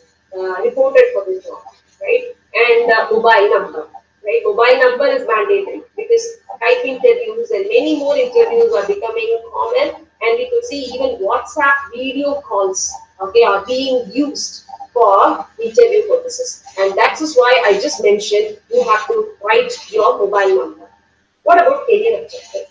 reported for the job, right? And mobile number. Right, mobile number is mandatory because Skype interviews and many more interviews are becoming common, and we could see even WhatsApp video calls, okay, are being used for interview purposes. And that is why I just mentioned you have to write your mobile number. What about career objective?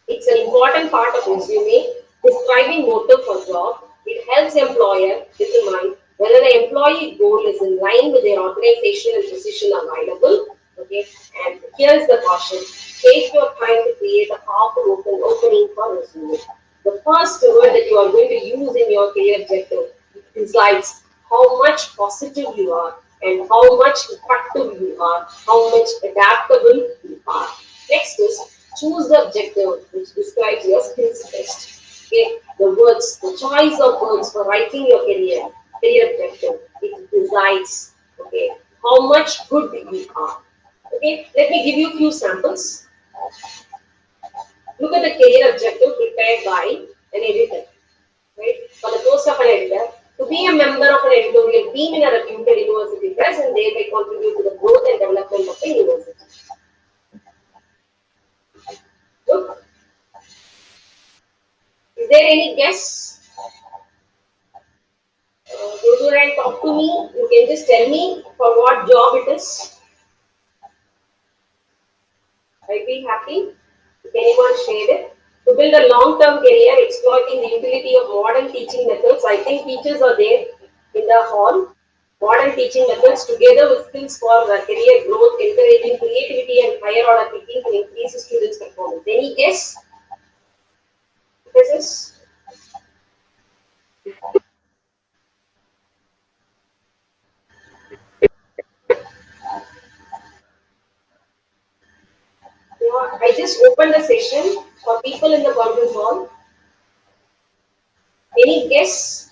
It's an important part of resume. Describing motive for job. It helps employer determine whether the employee goal is in line with their organizational position available. Okay, and here's the caution: take your time to create a powerful opening for resume. The first word that you are going to use in your career objective decides how much positive you are and how much effective you are, how much adaptable you are. Next is choose the objective which describes your skills best. Okay, the words, the choice of words for writing your career objective, it decides, okay, how much good you are. Okay, let me give you a few samples. Look at the career objective prepared by an editor. Right? For the post of an editor, to be a member of an editorial team in a reputed university press and thereby contribute to the growth and development of the university. Look, is there any guess? Those who can talk to me, you can just tell me for what job it is. I'll be happy if anyone shared it. To build a long-term career exploiting the utility of modern teaching methods. I think teachers are there in the hall. Modern teaching methods together with skills for career growth, encouraging creativity and higher order thinking to increase students' performance. Any guess? This is I just opened the session for people in the conference hall. Any guess?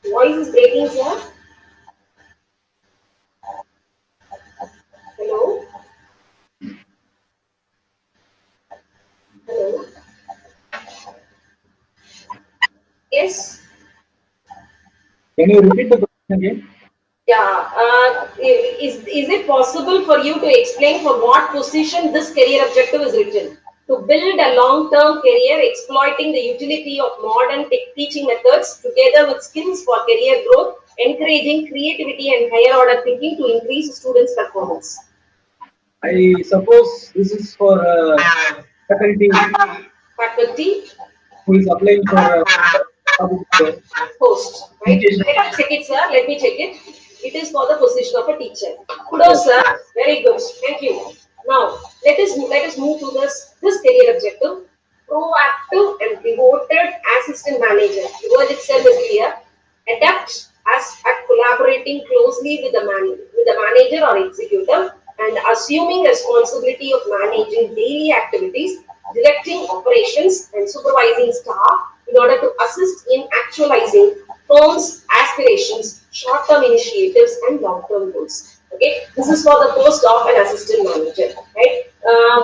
Voice is breaking, sir. Hello? Hello? Yes? Can you repeat the question again? Yeah. Is it possible for you to explain for what position this career objective is written? To build a long-term career exploiting the utility of modern teaching methods together with skills for career growth, encouraging creativity and higher order thinking to increase students' performance. I suppose this is for faculty Faculty who is applying for post, right? education. Let me check it, sir. Let me check it. It is for the position of a teacher. Kudos, sir. Very good. Thank you. Now let us move to this career objective. Proactive and devoted assistant manager. The word itself is clear. Adapt as at collaborating closely with the manager or executive and assuming responsibility of managing daily activities, directing operations and supervising staff in order to assist in actualizing firms' aspirations, short-term initiatives and long-term goals. Okay, this is for the post of an assistant manager, right?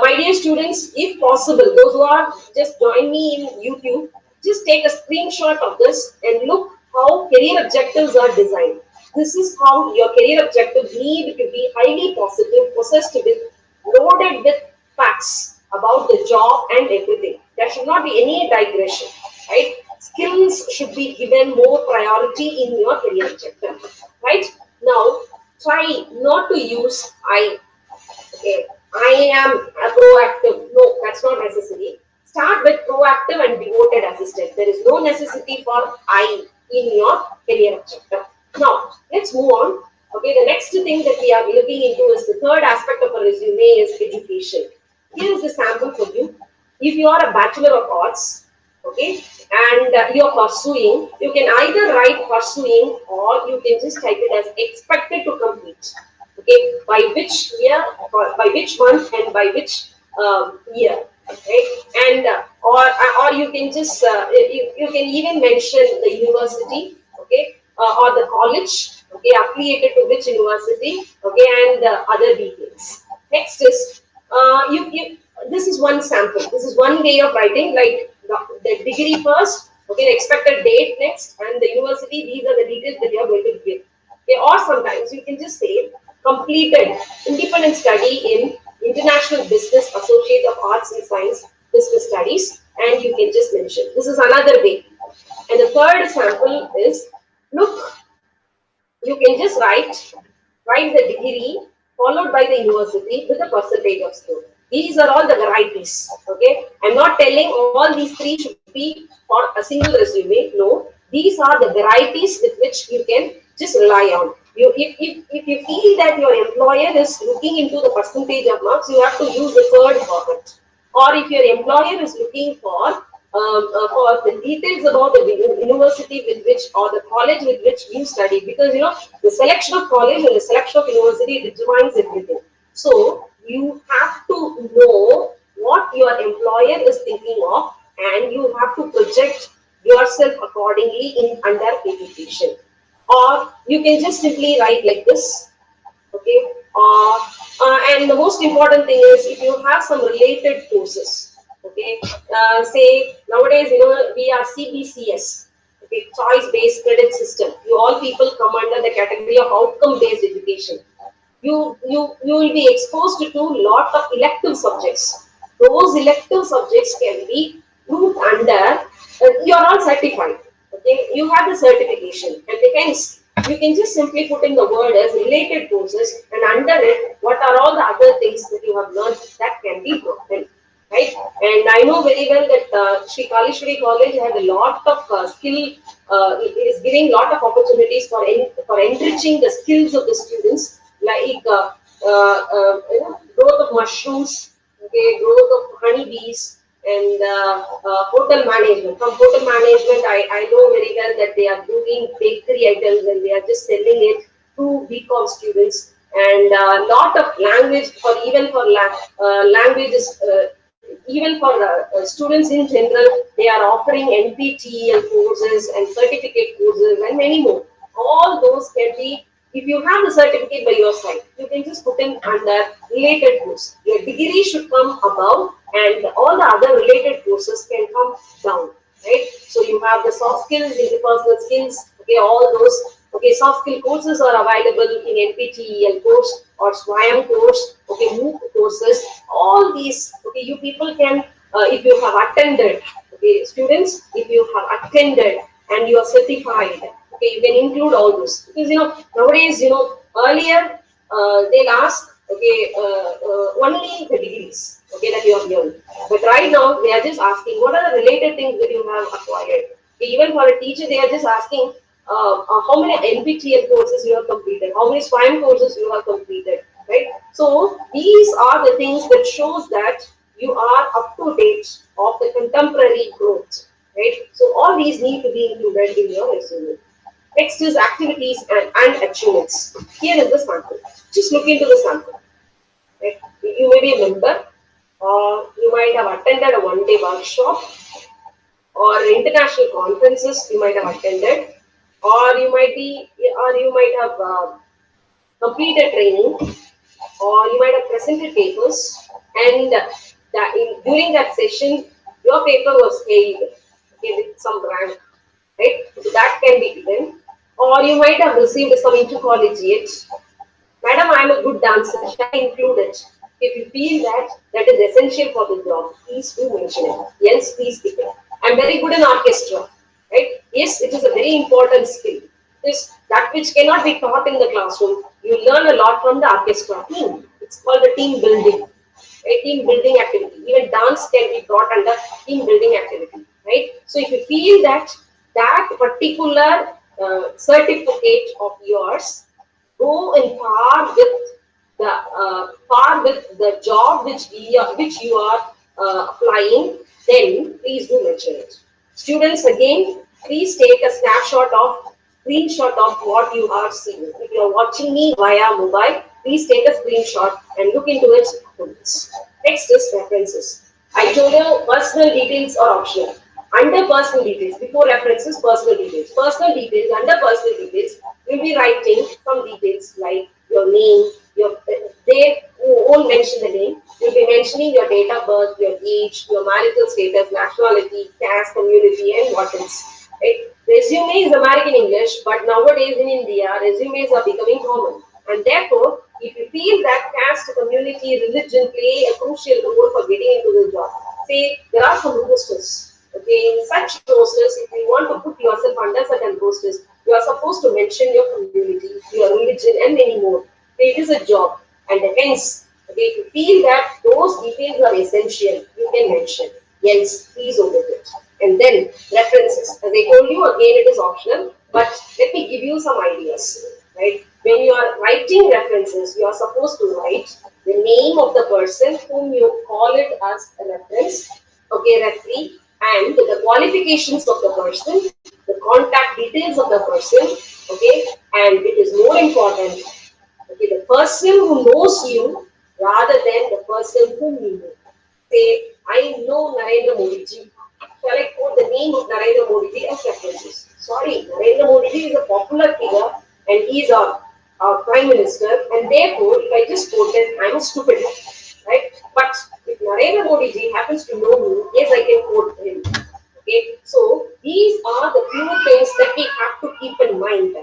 My dear students, if possible, those who are just join me in YouTube, just take a screenshot of this and look how career objectives are designed. This is how your career objectives need to be highly positive, possessed with, loaded with facts about the job and everything. There should not be any digression, right? Skills should be given more priority in your career objective, right? Now, try not to use I. Okay, I am a proactive. No, that's not necessary. Start with proactive and devoted assistant. There is no necessity for I in your career objective. Now, let's move on. Okay, the next thing that we are looking into is the third aspect of a resume is education. Here is the sample for you. If you are a Bachelor of Arts, okay, and you are pursuing, you can either write pursuing or you can just type it as expected to complete. Okay, by which year, by which month, and by which year, right? And or you can just you can even mention the university, okay, or the college, okay, affiliated to which university, okay, and other details. Next is you this is one sample. This is one way of writing, like the degree first, okay, the expected date next, and the university. These are the details that you are going to give. Okay, or sometimes you can just say completed independent study in International Business Associate of Arts and Science Business Studies, and you can just mention. This is another way. And the third sample is, look, you can just write the degree followed by the university with a percentage of score. These are all the varieties. Okay, I'm not telling all these three should be for a single resume. No, these are the varieties with which you can just rely on. If you feel that your employer is looking into the percentage of marks, you have to use the third format. Or if your employer is looking for for the details about the university with which or the college with which you study, because the selection of college and the selection of university determines everything. So you have to know what your employer is thinking of, and you have to project yourself accordingly in under education. Or you can just simply write like this, okay. And the most important thing is if you have some related courses, okay. Say nowadays we are CBCS, okay, choice based credit system. You all people come under the category of outcome based education. You will be exposed to lot of elective subjects. Those elective subjects can be grouped under, you are all certified, okay. You have the certification, and hence you can just simply put in the word as related courses, and under it what are all the other things that you have learned that can be broken, right? And I know very well that Sri Kalishwari College has a lot of skill. It is giving lot of opportunities for enriching the skills of the students, like growth of mushrooms, okay, growth of honeybees, and hotel management. From hotel management, I know very well that they are doing bakery items and they are just selling it to BCom students. And a lot of language, for even for languages, even for students in general, they are offering NPTEL courses and certificate courses and many more. All those can be, if you have the certificate by your side, you can just put in under related course. Your degree should come above, and all the other related courses can come down, right? So you have the soft skills, interpersonal skills, okay, all those. Okay, soft skill courses are available in NPTEL course or SWAYAM course, okay, MOOC courses. All these, okay, you people can, if you have attended, okay, students, if you have attended and you are certified, okay, you can include all those. Because nowadays, earlier they'll ask, okay, only the degrees, okay, that you have learned. But right now they are just asking what are the related things that you have acquired. Okay, even for a teacher, they are just asking how many NPTEL courses you have completed, how many SWAYAM courses you have completed, right? So these are the things that shows that you are up to date of the contemporary growth, right? So all these need to be included in your resume. Next is activities and achievements. Here is the sample. Just look into the sample. Right? You may be a member, or you might have attended a one-day workshop, or international conferences you might have attended, or you might have completed training, or you might have presented papers, and during that session, your paper was hailed, okay, with some rank, right? So that can be given, or you might have received some intercollegiate. Madam, I am a good dancer. Shall I include it? If you feel that that is essential for the job, please do mention it. Yes, please keep it. I am very good in orchestra. Right? Yes, it is a very important skill. This that which cannot be taught in the classroom. You learn a lot from the orchestra team. It's called the team building. Right? Team building activity. Even dance can be brought under team building activity. Right? So if you feel that that particular certificate of yours go in par with the job which you are applying, then please do mention it. Students, again, please take a screenshot of what you are seeing. If you are watching me via mobile, please take a screenshot and look into it afterwards. Next is references. I told you personal details are optional. Under personal details, before references, personal details. Personal details, under personal details, you'll be writing some details like your name, your date, you won't mention the name. You'll be mentioning your date of birth, your age, your marital status, nationality, caste, community, and what else. Right? Resume is American English, but nowadays in India, resumes are becoming common. And therefore, if you feel that caste, community, religion play a crucial role for getting into the job, say there are some rosters. Okay, in such rosters, if you want to put yourself under certain rosters, you are supposed to mention your community, your religion, and many more. Okay, it is a job, and hence, okay, if you feel that those details are essential, you can mention. Yes, please omit it. And then references. As I told you, again, it is optional, but let me give you some ideas. Right? When you are writing references, you are supposed to write the name of the person whom you call it as a reference, okay, referee, and the qualifications of the person, the contact details of the person, okay, and it is more important, okay, the person who knows you rather than the person whom you know. Say, I know Narendra Modi ji. Shall I quote the name of Narendra Modi ji as references? Sorry, Narendra Modi ji is a popular figure and he is our prime minister, and therefore, if I just quote it, I'm stupid, right? But if Narendra Modi ji happens to know me, yes, I can quote him. Okay, so these are the few things that we have to keep in mind.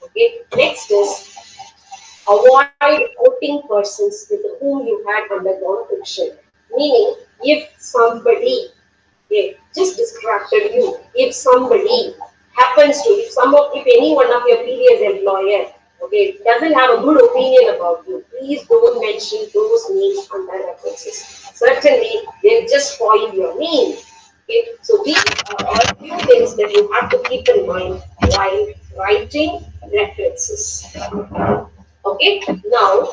Okay, next is avoid quoting persons with whom you had undergone friction. Meaning, if somebody, okay, just distracted you, if somebody happens to, if any one of your previous employer, okay, doesn't have a good opinion about you, please don't mention those names under references. Certainly, they'll just spoil your name. Okay, so these are all few things that you have to keep in mind while writing references. Okay, now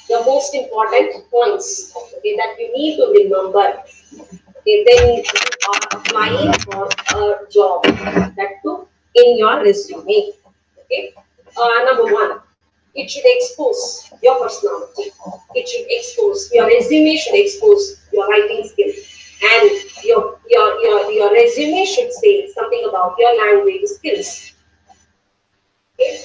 the most important points, okay, that you need to remember. Okay, then you are applying for a job, that too in your resume. Okay, number one, it should expose your personality. It should expose your resume should expose your writing skill, and your resume should say something about your language skills. Okay.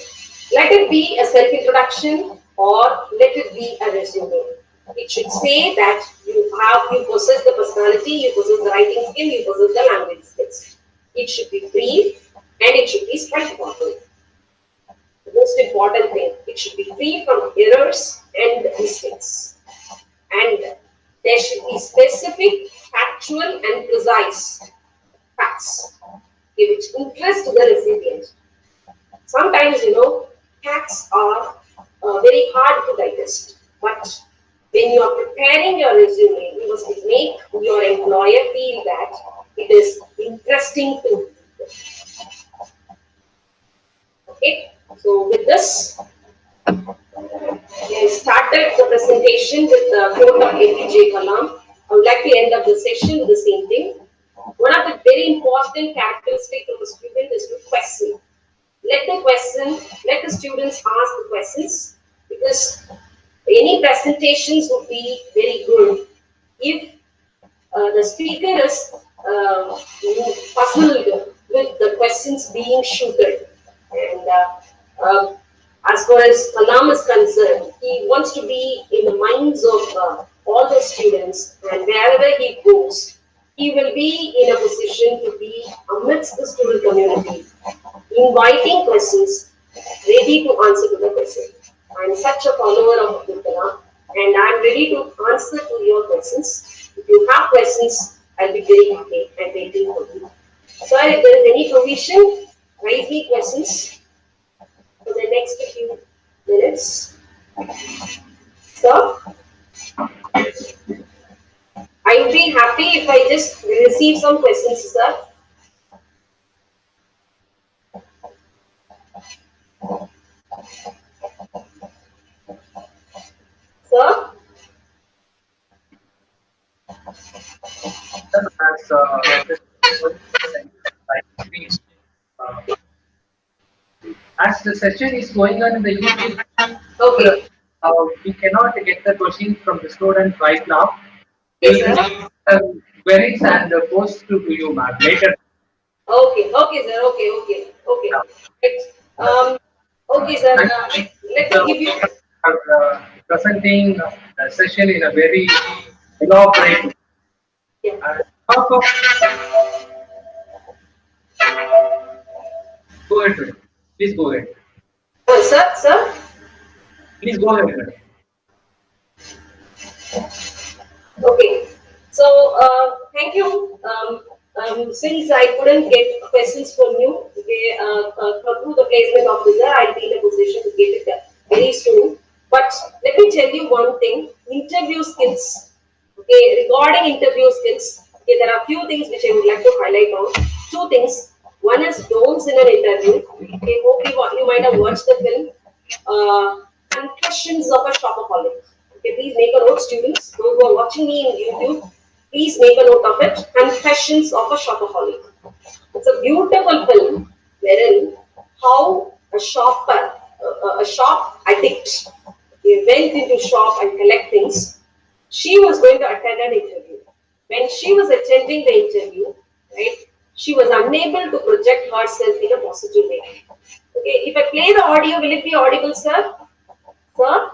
Let it be a self-introduction or let it be a resume. It should say that you possess the personality, you possess the writing skill, you possess the language skills. It should be brief and it should be straightforward. The most important thing, it should be free from errors and mistakes. And there should be specific, factual, and precise facts, okay, which interest the recipient. Sometimes, facts are very hard to digest, but when you are preparing your resume, you must make your employer feel that it is interesting to read. Okay, so with this, we started the presentation with the quote of APJ Kalam. I would like to end up the session with the same thing. One of the very important characteristics of a student is to question. Let the students ask the questions, because any presentations would be very good if the speaker is puzzled with the questions being shooted. And as far as Kalam is concerned, he wants to be in the minds of all the students, and wherever he goes, he will be in a position to be amidst the student community, inviting questions, ready to answer to the question. I'm such a follower of Abdul Kalam, and I'm ready to answer to your questions. If you have questions, I'll be very happy and waiting for you. So, if there is any provision, raise me questions for the next few minutes. So, I would be happy if I just receive some questions, sir. Sir? As uh, as the session is going on in the YouTube, Okay. we cannot get the question from the student right now. Yes, We will sir. queries and post to you, ma'am, later. Okay, sir. Okay. Right. Okay, sir. Thank Let me you give you. for presenting the session in a very elaborate way. Yeah. Talk of, go ahead, madam. Please go ahead. Sir. Please go ahead, madam. Okay. So, thank you. Since I couldn't get questions from you, okay, through the placement officer, I'll be in a position to get it very soon. But let me tell you one thing: interview skills. Okay, regarding interview skills, okay, there are a few things which I would like to highlight on. Two things. One is don'ts in an interview. Okay, hope you might have watched the film. Confessions of a Shopaholic. Okay, please make a note, students. Those who are watching me in YouTube, Please make a note of it. Confessions of a Shopaholic. It's a beautiful film wherein how a shop addict, went into shop and collect things. She was going to attend an interview. When she was attending the interview, right, she was unable to project herself in a positive way. Okay, if I play the audio, will it be audible, sir? Sir?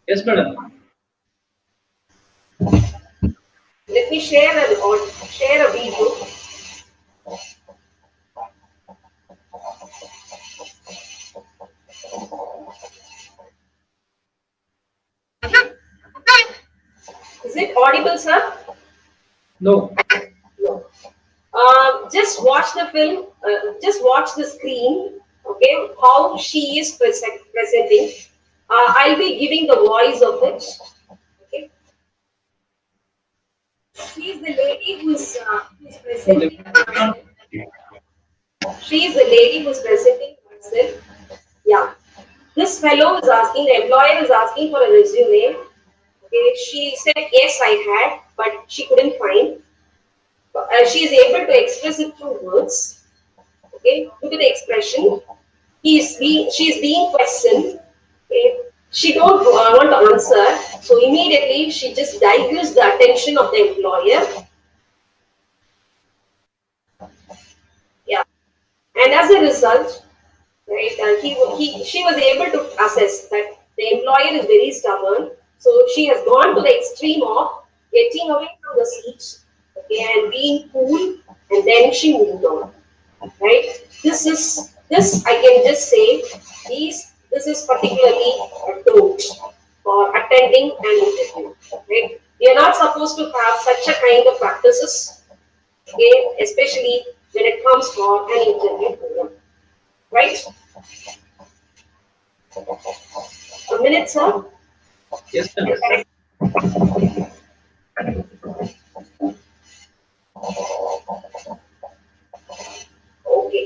Yes, madam. Let me share a video. Is it audible, sir? No. No. Just watch the film. Just watch the screen. Okay, how she is presenting. I'll be giving the voice of it. Okay. She is the lady who's presenting herself. She is the lady who's presenting herself. Yeah. This fellow is asking, the employer is asking for a resume. Okay. She said, yes, I had, but she couldn't find. She is able to express it through words. Okay. Look at the expression. She is being questioned. Okay. She don't want to answer. So immediately she just diverts the attention of the employer. Yeah. And as a result, right, she was able to assess that the employer is very stubborn. So she has gone to the extreme of getting away from the seat, okay, and being cool, and then she moved on. Right? This I can just say this is particularly a don't for attending an interview. Right? We are not supposed to have such a kind of practices, okay, especially when it comes for an interview program. Right? A minute, sir. Yes, madam. Okay.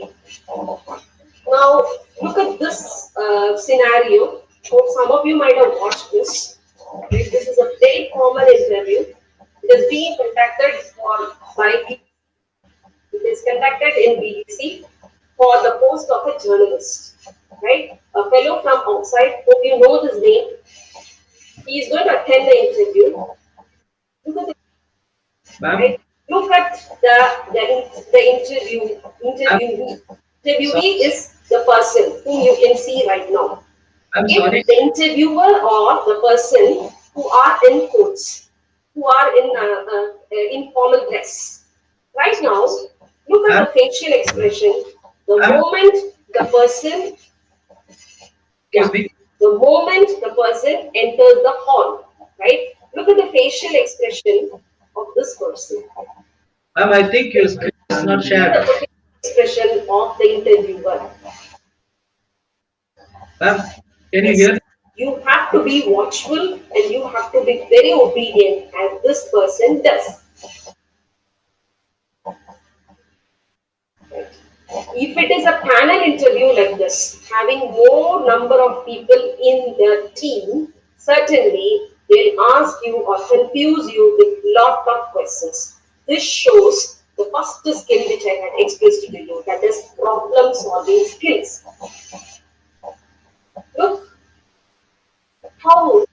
Now look at this scenario. So some of you might have watched this. Okay, this is a very common interview. It is being conducted it is conducted in BBC for the post of a journalist. Right? A fellow from outside, hope you know his name. He is going to attend the interview. Look at the Ma'am, right? Look at the I'm, interviewee. sorry. Interviewee is the person whom you can see right now. I'm Okay? sorry. The interviewer or the person who are in coats, who are in formal dress. Right now, look at Ma'am, the facial expression. The ma'am, moment the person, yeah, excuse me. the moment the person enters the hall, right? Look at the facial expression of this person. Ma'am, I think your screen is not shared. The facial expression of the interviewer. Ma'am, can you Yes. hear? You have to be watchful and you have to be very obedient as this person does. If it is a panel interview like this, having more number of people in the team, certainly they'll ask you or confuse you with lot of questions. This shows the first skill which I had expressed to you, that is problem solving skills. Look how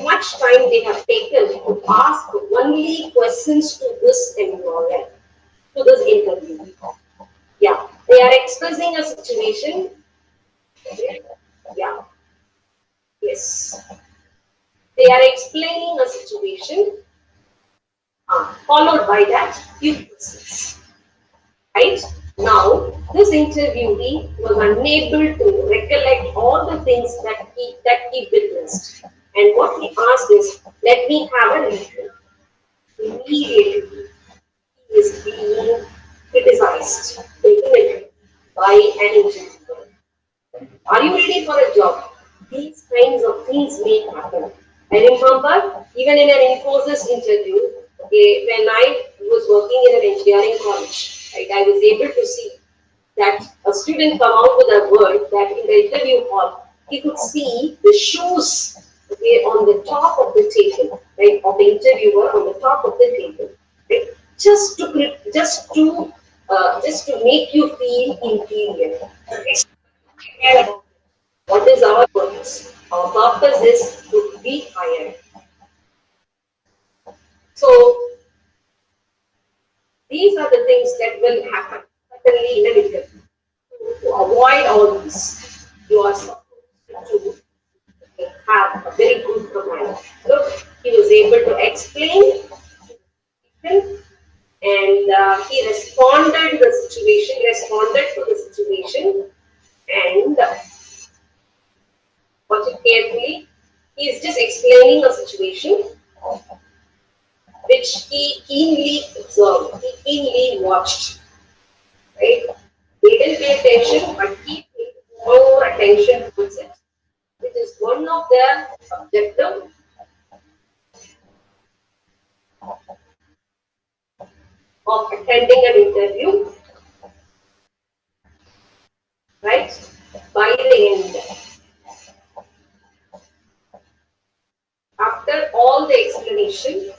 much time they have taken to ask only questions to this employer, to this interview. Yeah, they are expressing a situation. Yeah, yes. They are explaining a situation, followed by that few questions. Right? Now, this interviewee was unable to recollect all the things that he witnessed. And what he asked is, let me have a review. Immediately, he is being criticized, taken by an interviewer. Are you ready for a job? These kinds of things may happen. I remember even in an Infosys interview, okay, when I was working in an engineering college, right, I was able to see that a student come out with a word that in the interview hall he could see the shoes on the top of the table, right, of the interviewer on the top of the table, right, just to make you feel inferior. It's care about what is our purpose. Our purpose is to be hired. So these are the things that will happen certainly in an interview. To avoid all this, you are supposed to have a very good command. Look, he was able to explain and he responded to the situation and watch it carefully. He is just explaining a situation which he keenly observed, he keenly watched, right? He didn't pay attention, but he paid more attention towards it, which is one of their objectives of attending an interview, right? By the end, after all the explanation,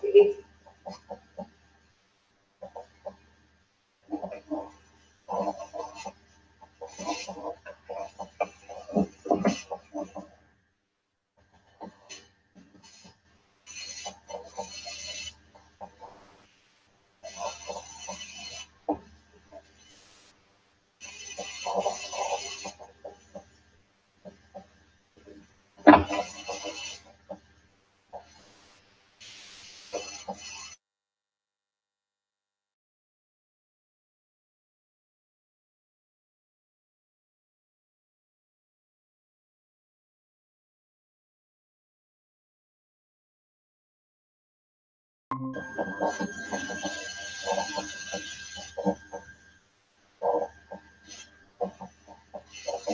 okay,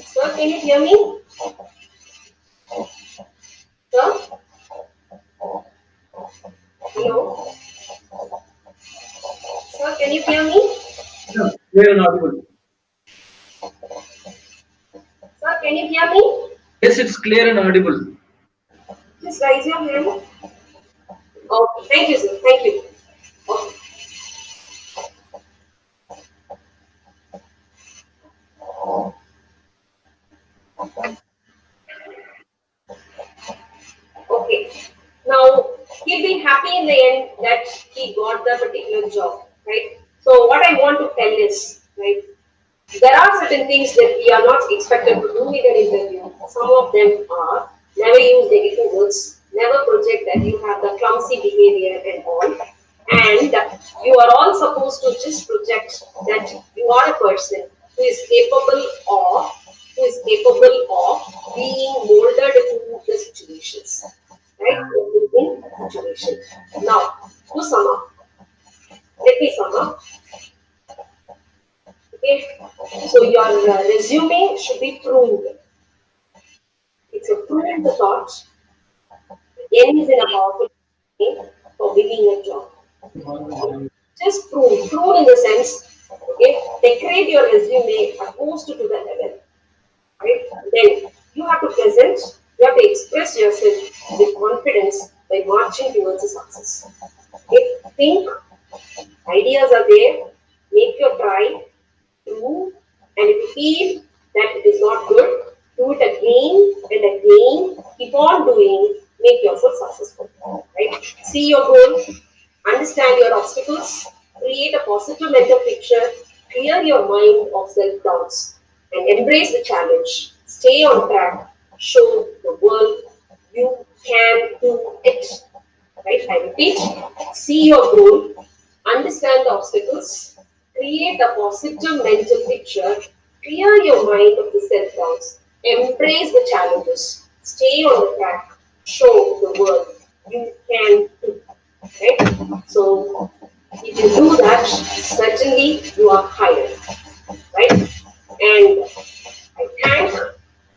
sir, can you hear me? Sir? Hello? Sir, can you hear me? Yeah, clear and audible. Sir, can you hear me? Yes, it's clear and audible. Just raise your hand. Okay, thank you, sir. Thank you. Okay. Okay. Now, he'll be happy in the end that he got the particular job, right? So, what I want to tell is, right, there are certain things that we are not expected to do in an interview. Some of them are never use negative words, never project that you have the clumsy behavior and all. And you are all supposed to just project that you are a person who is capable of being molded to the situations, right? In situation. Now, to sum up, let me sum up. Okay, so your resume should be pruned. It's a pruned thought. N is in a powerful way for winning a job. Just prune in the sense, okay, decorate your resume opposed to the level, right? Then you have to present, you have to express yourself with confidence by marching towards a success. Okay, think, ideas are there, make your try, do, and if you feel that it is not good, do it again and again, keep on doing, make yourself successful. Right? See your goal, understand your obstacles, create a positive mental picture, clear your mind of self-doubts, and embrace the challenge. Stay on track, show the world you can do it. Right? I repeat, see your goal, understand the obstacles, create a positive mental picture, clear your mind of the self-doubts, embrace the challenges, stay on the track, show the world you can do. Right? So, if you do that, certainly you are hired. Right? And I thank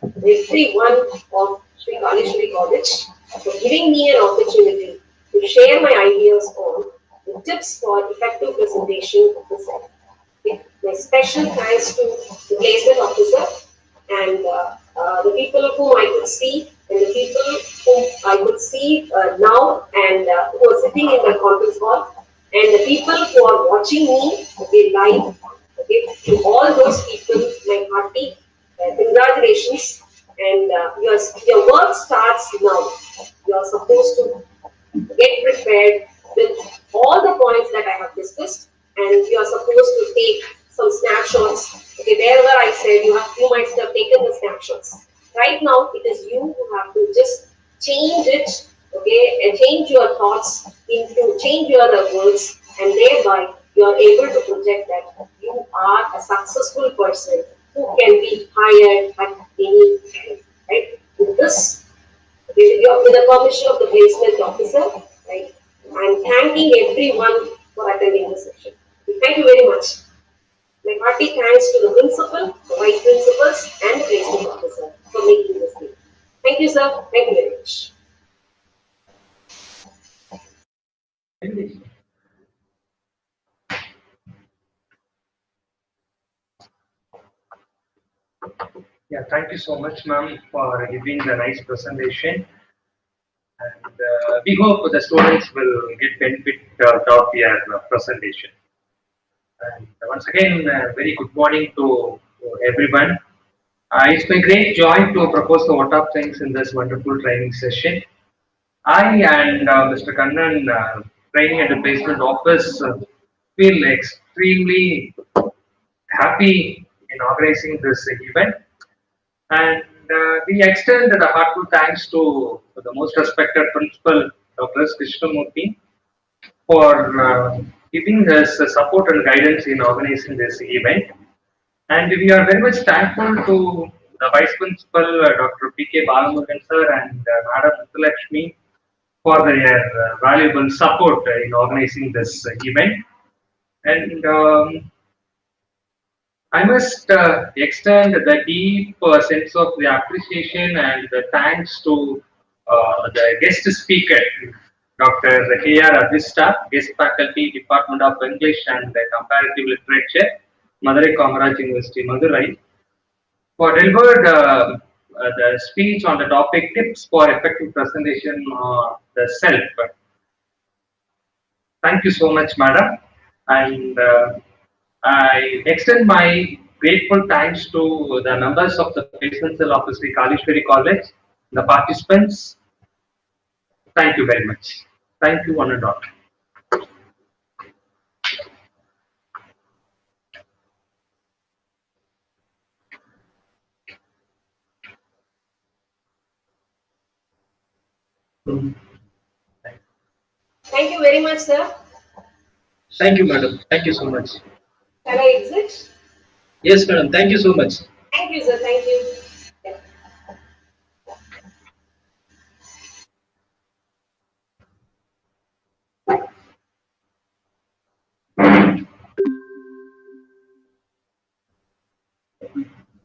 everyone of Sri Kalishwari College for giving me an opportunity to to share my ideas on the tips for effective presentation of the set. With my special thanks to the placement officer and the people whom I could see and the people whom I could see now and who are sitting in the conference hall and the people who are watching me live. Okay, to all those people, my hearty congratulations, and your work starts now. You are supposed to get prepared with all the points that I have discussed, and you are supposed to take some snapshots. Okay, wherever I said you might have taken the snapshots. Right now, it is you who have to just change it, okay, and change your thoughts into change your words, and thereby you are able to project that you are a successful person who can be hired at any time. Right? With this with the permission of the placement officer, right? I'm thanking everyone for attending the session. Thank you very much. My hearty thanks to the principal, the vice principals, and the placement officer for making this meeting. Thank you, sir. Thank you very much. Yeah, thank you so much, ma'am, for giving the nice presentation. And we hope the students will get benefit out of your presentation. And once again, very good morning to everyone. It's my great joy to propose the vote of thanks in this wonderful training session. I and Mr. Kannan, training and replacement office, feel extremely happy in organizing this event. And we extend the heartfelt thanks to the most respected principal, Dr. Krishnamurthy, for giving us support and guidance in organizing this event. And we are very much thankful to the Vice Principal, Dr. P.K. Balamurugan sir and Madam Muthulakshmi for their valuable support in organizing this event. And I must extend the deep sense of the appreciation and the thanks to the guest speaker, Dr. K.R. Adhista, guest faculty, Department of English and Comparative Literature, Madurai Kamaraj University, Madurai, for delivered the speech on the topic tips for effective presentation of the self. Thank you so much, madam. And I extend my grateful thanks to the members of the placement cell of Sri Kalishwari College, the participants. Thank you very much. Thank you, one and all. Thank you very much, sir. Thank you, madam. Thank you so much. Shall I exit? Yes, madam. Thank you so much. Thank you, sir. Thank you.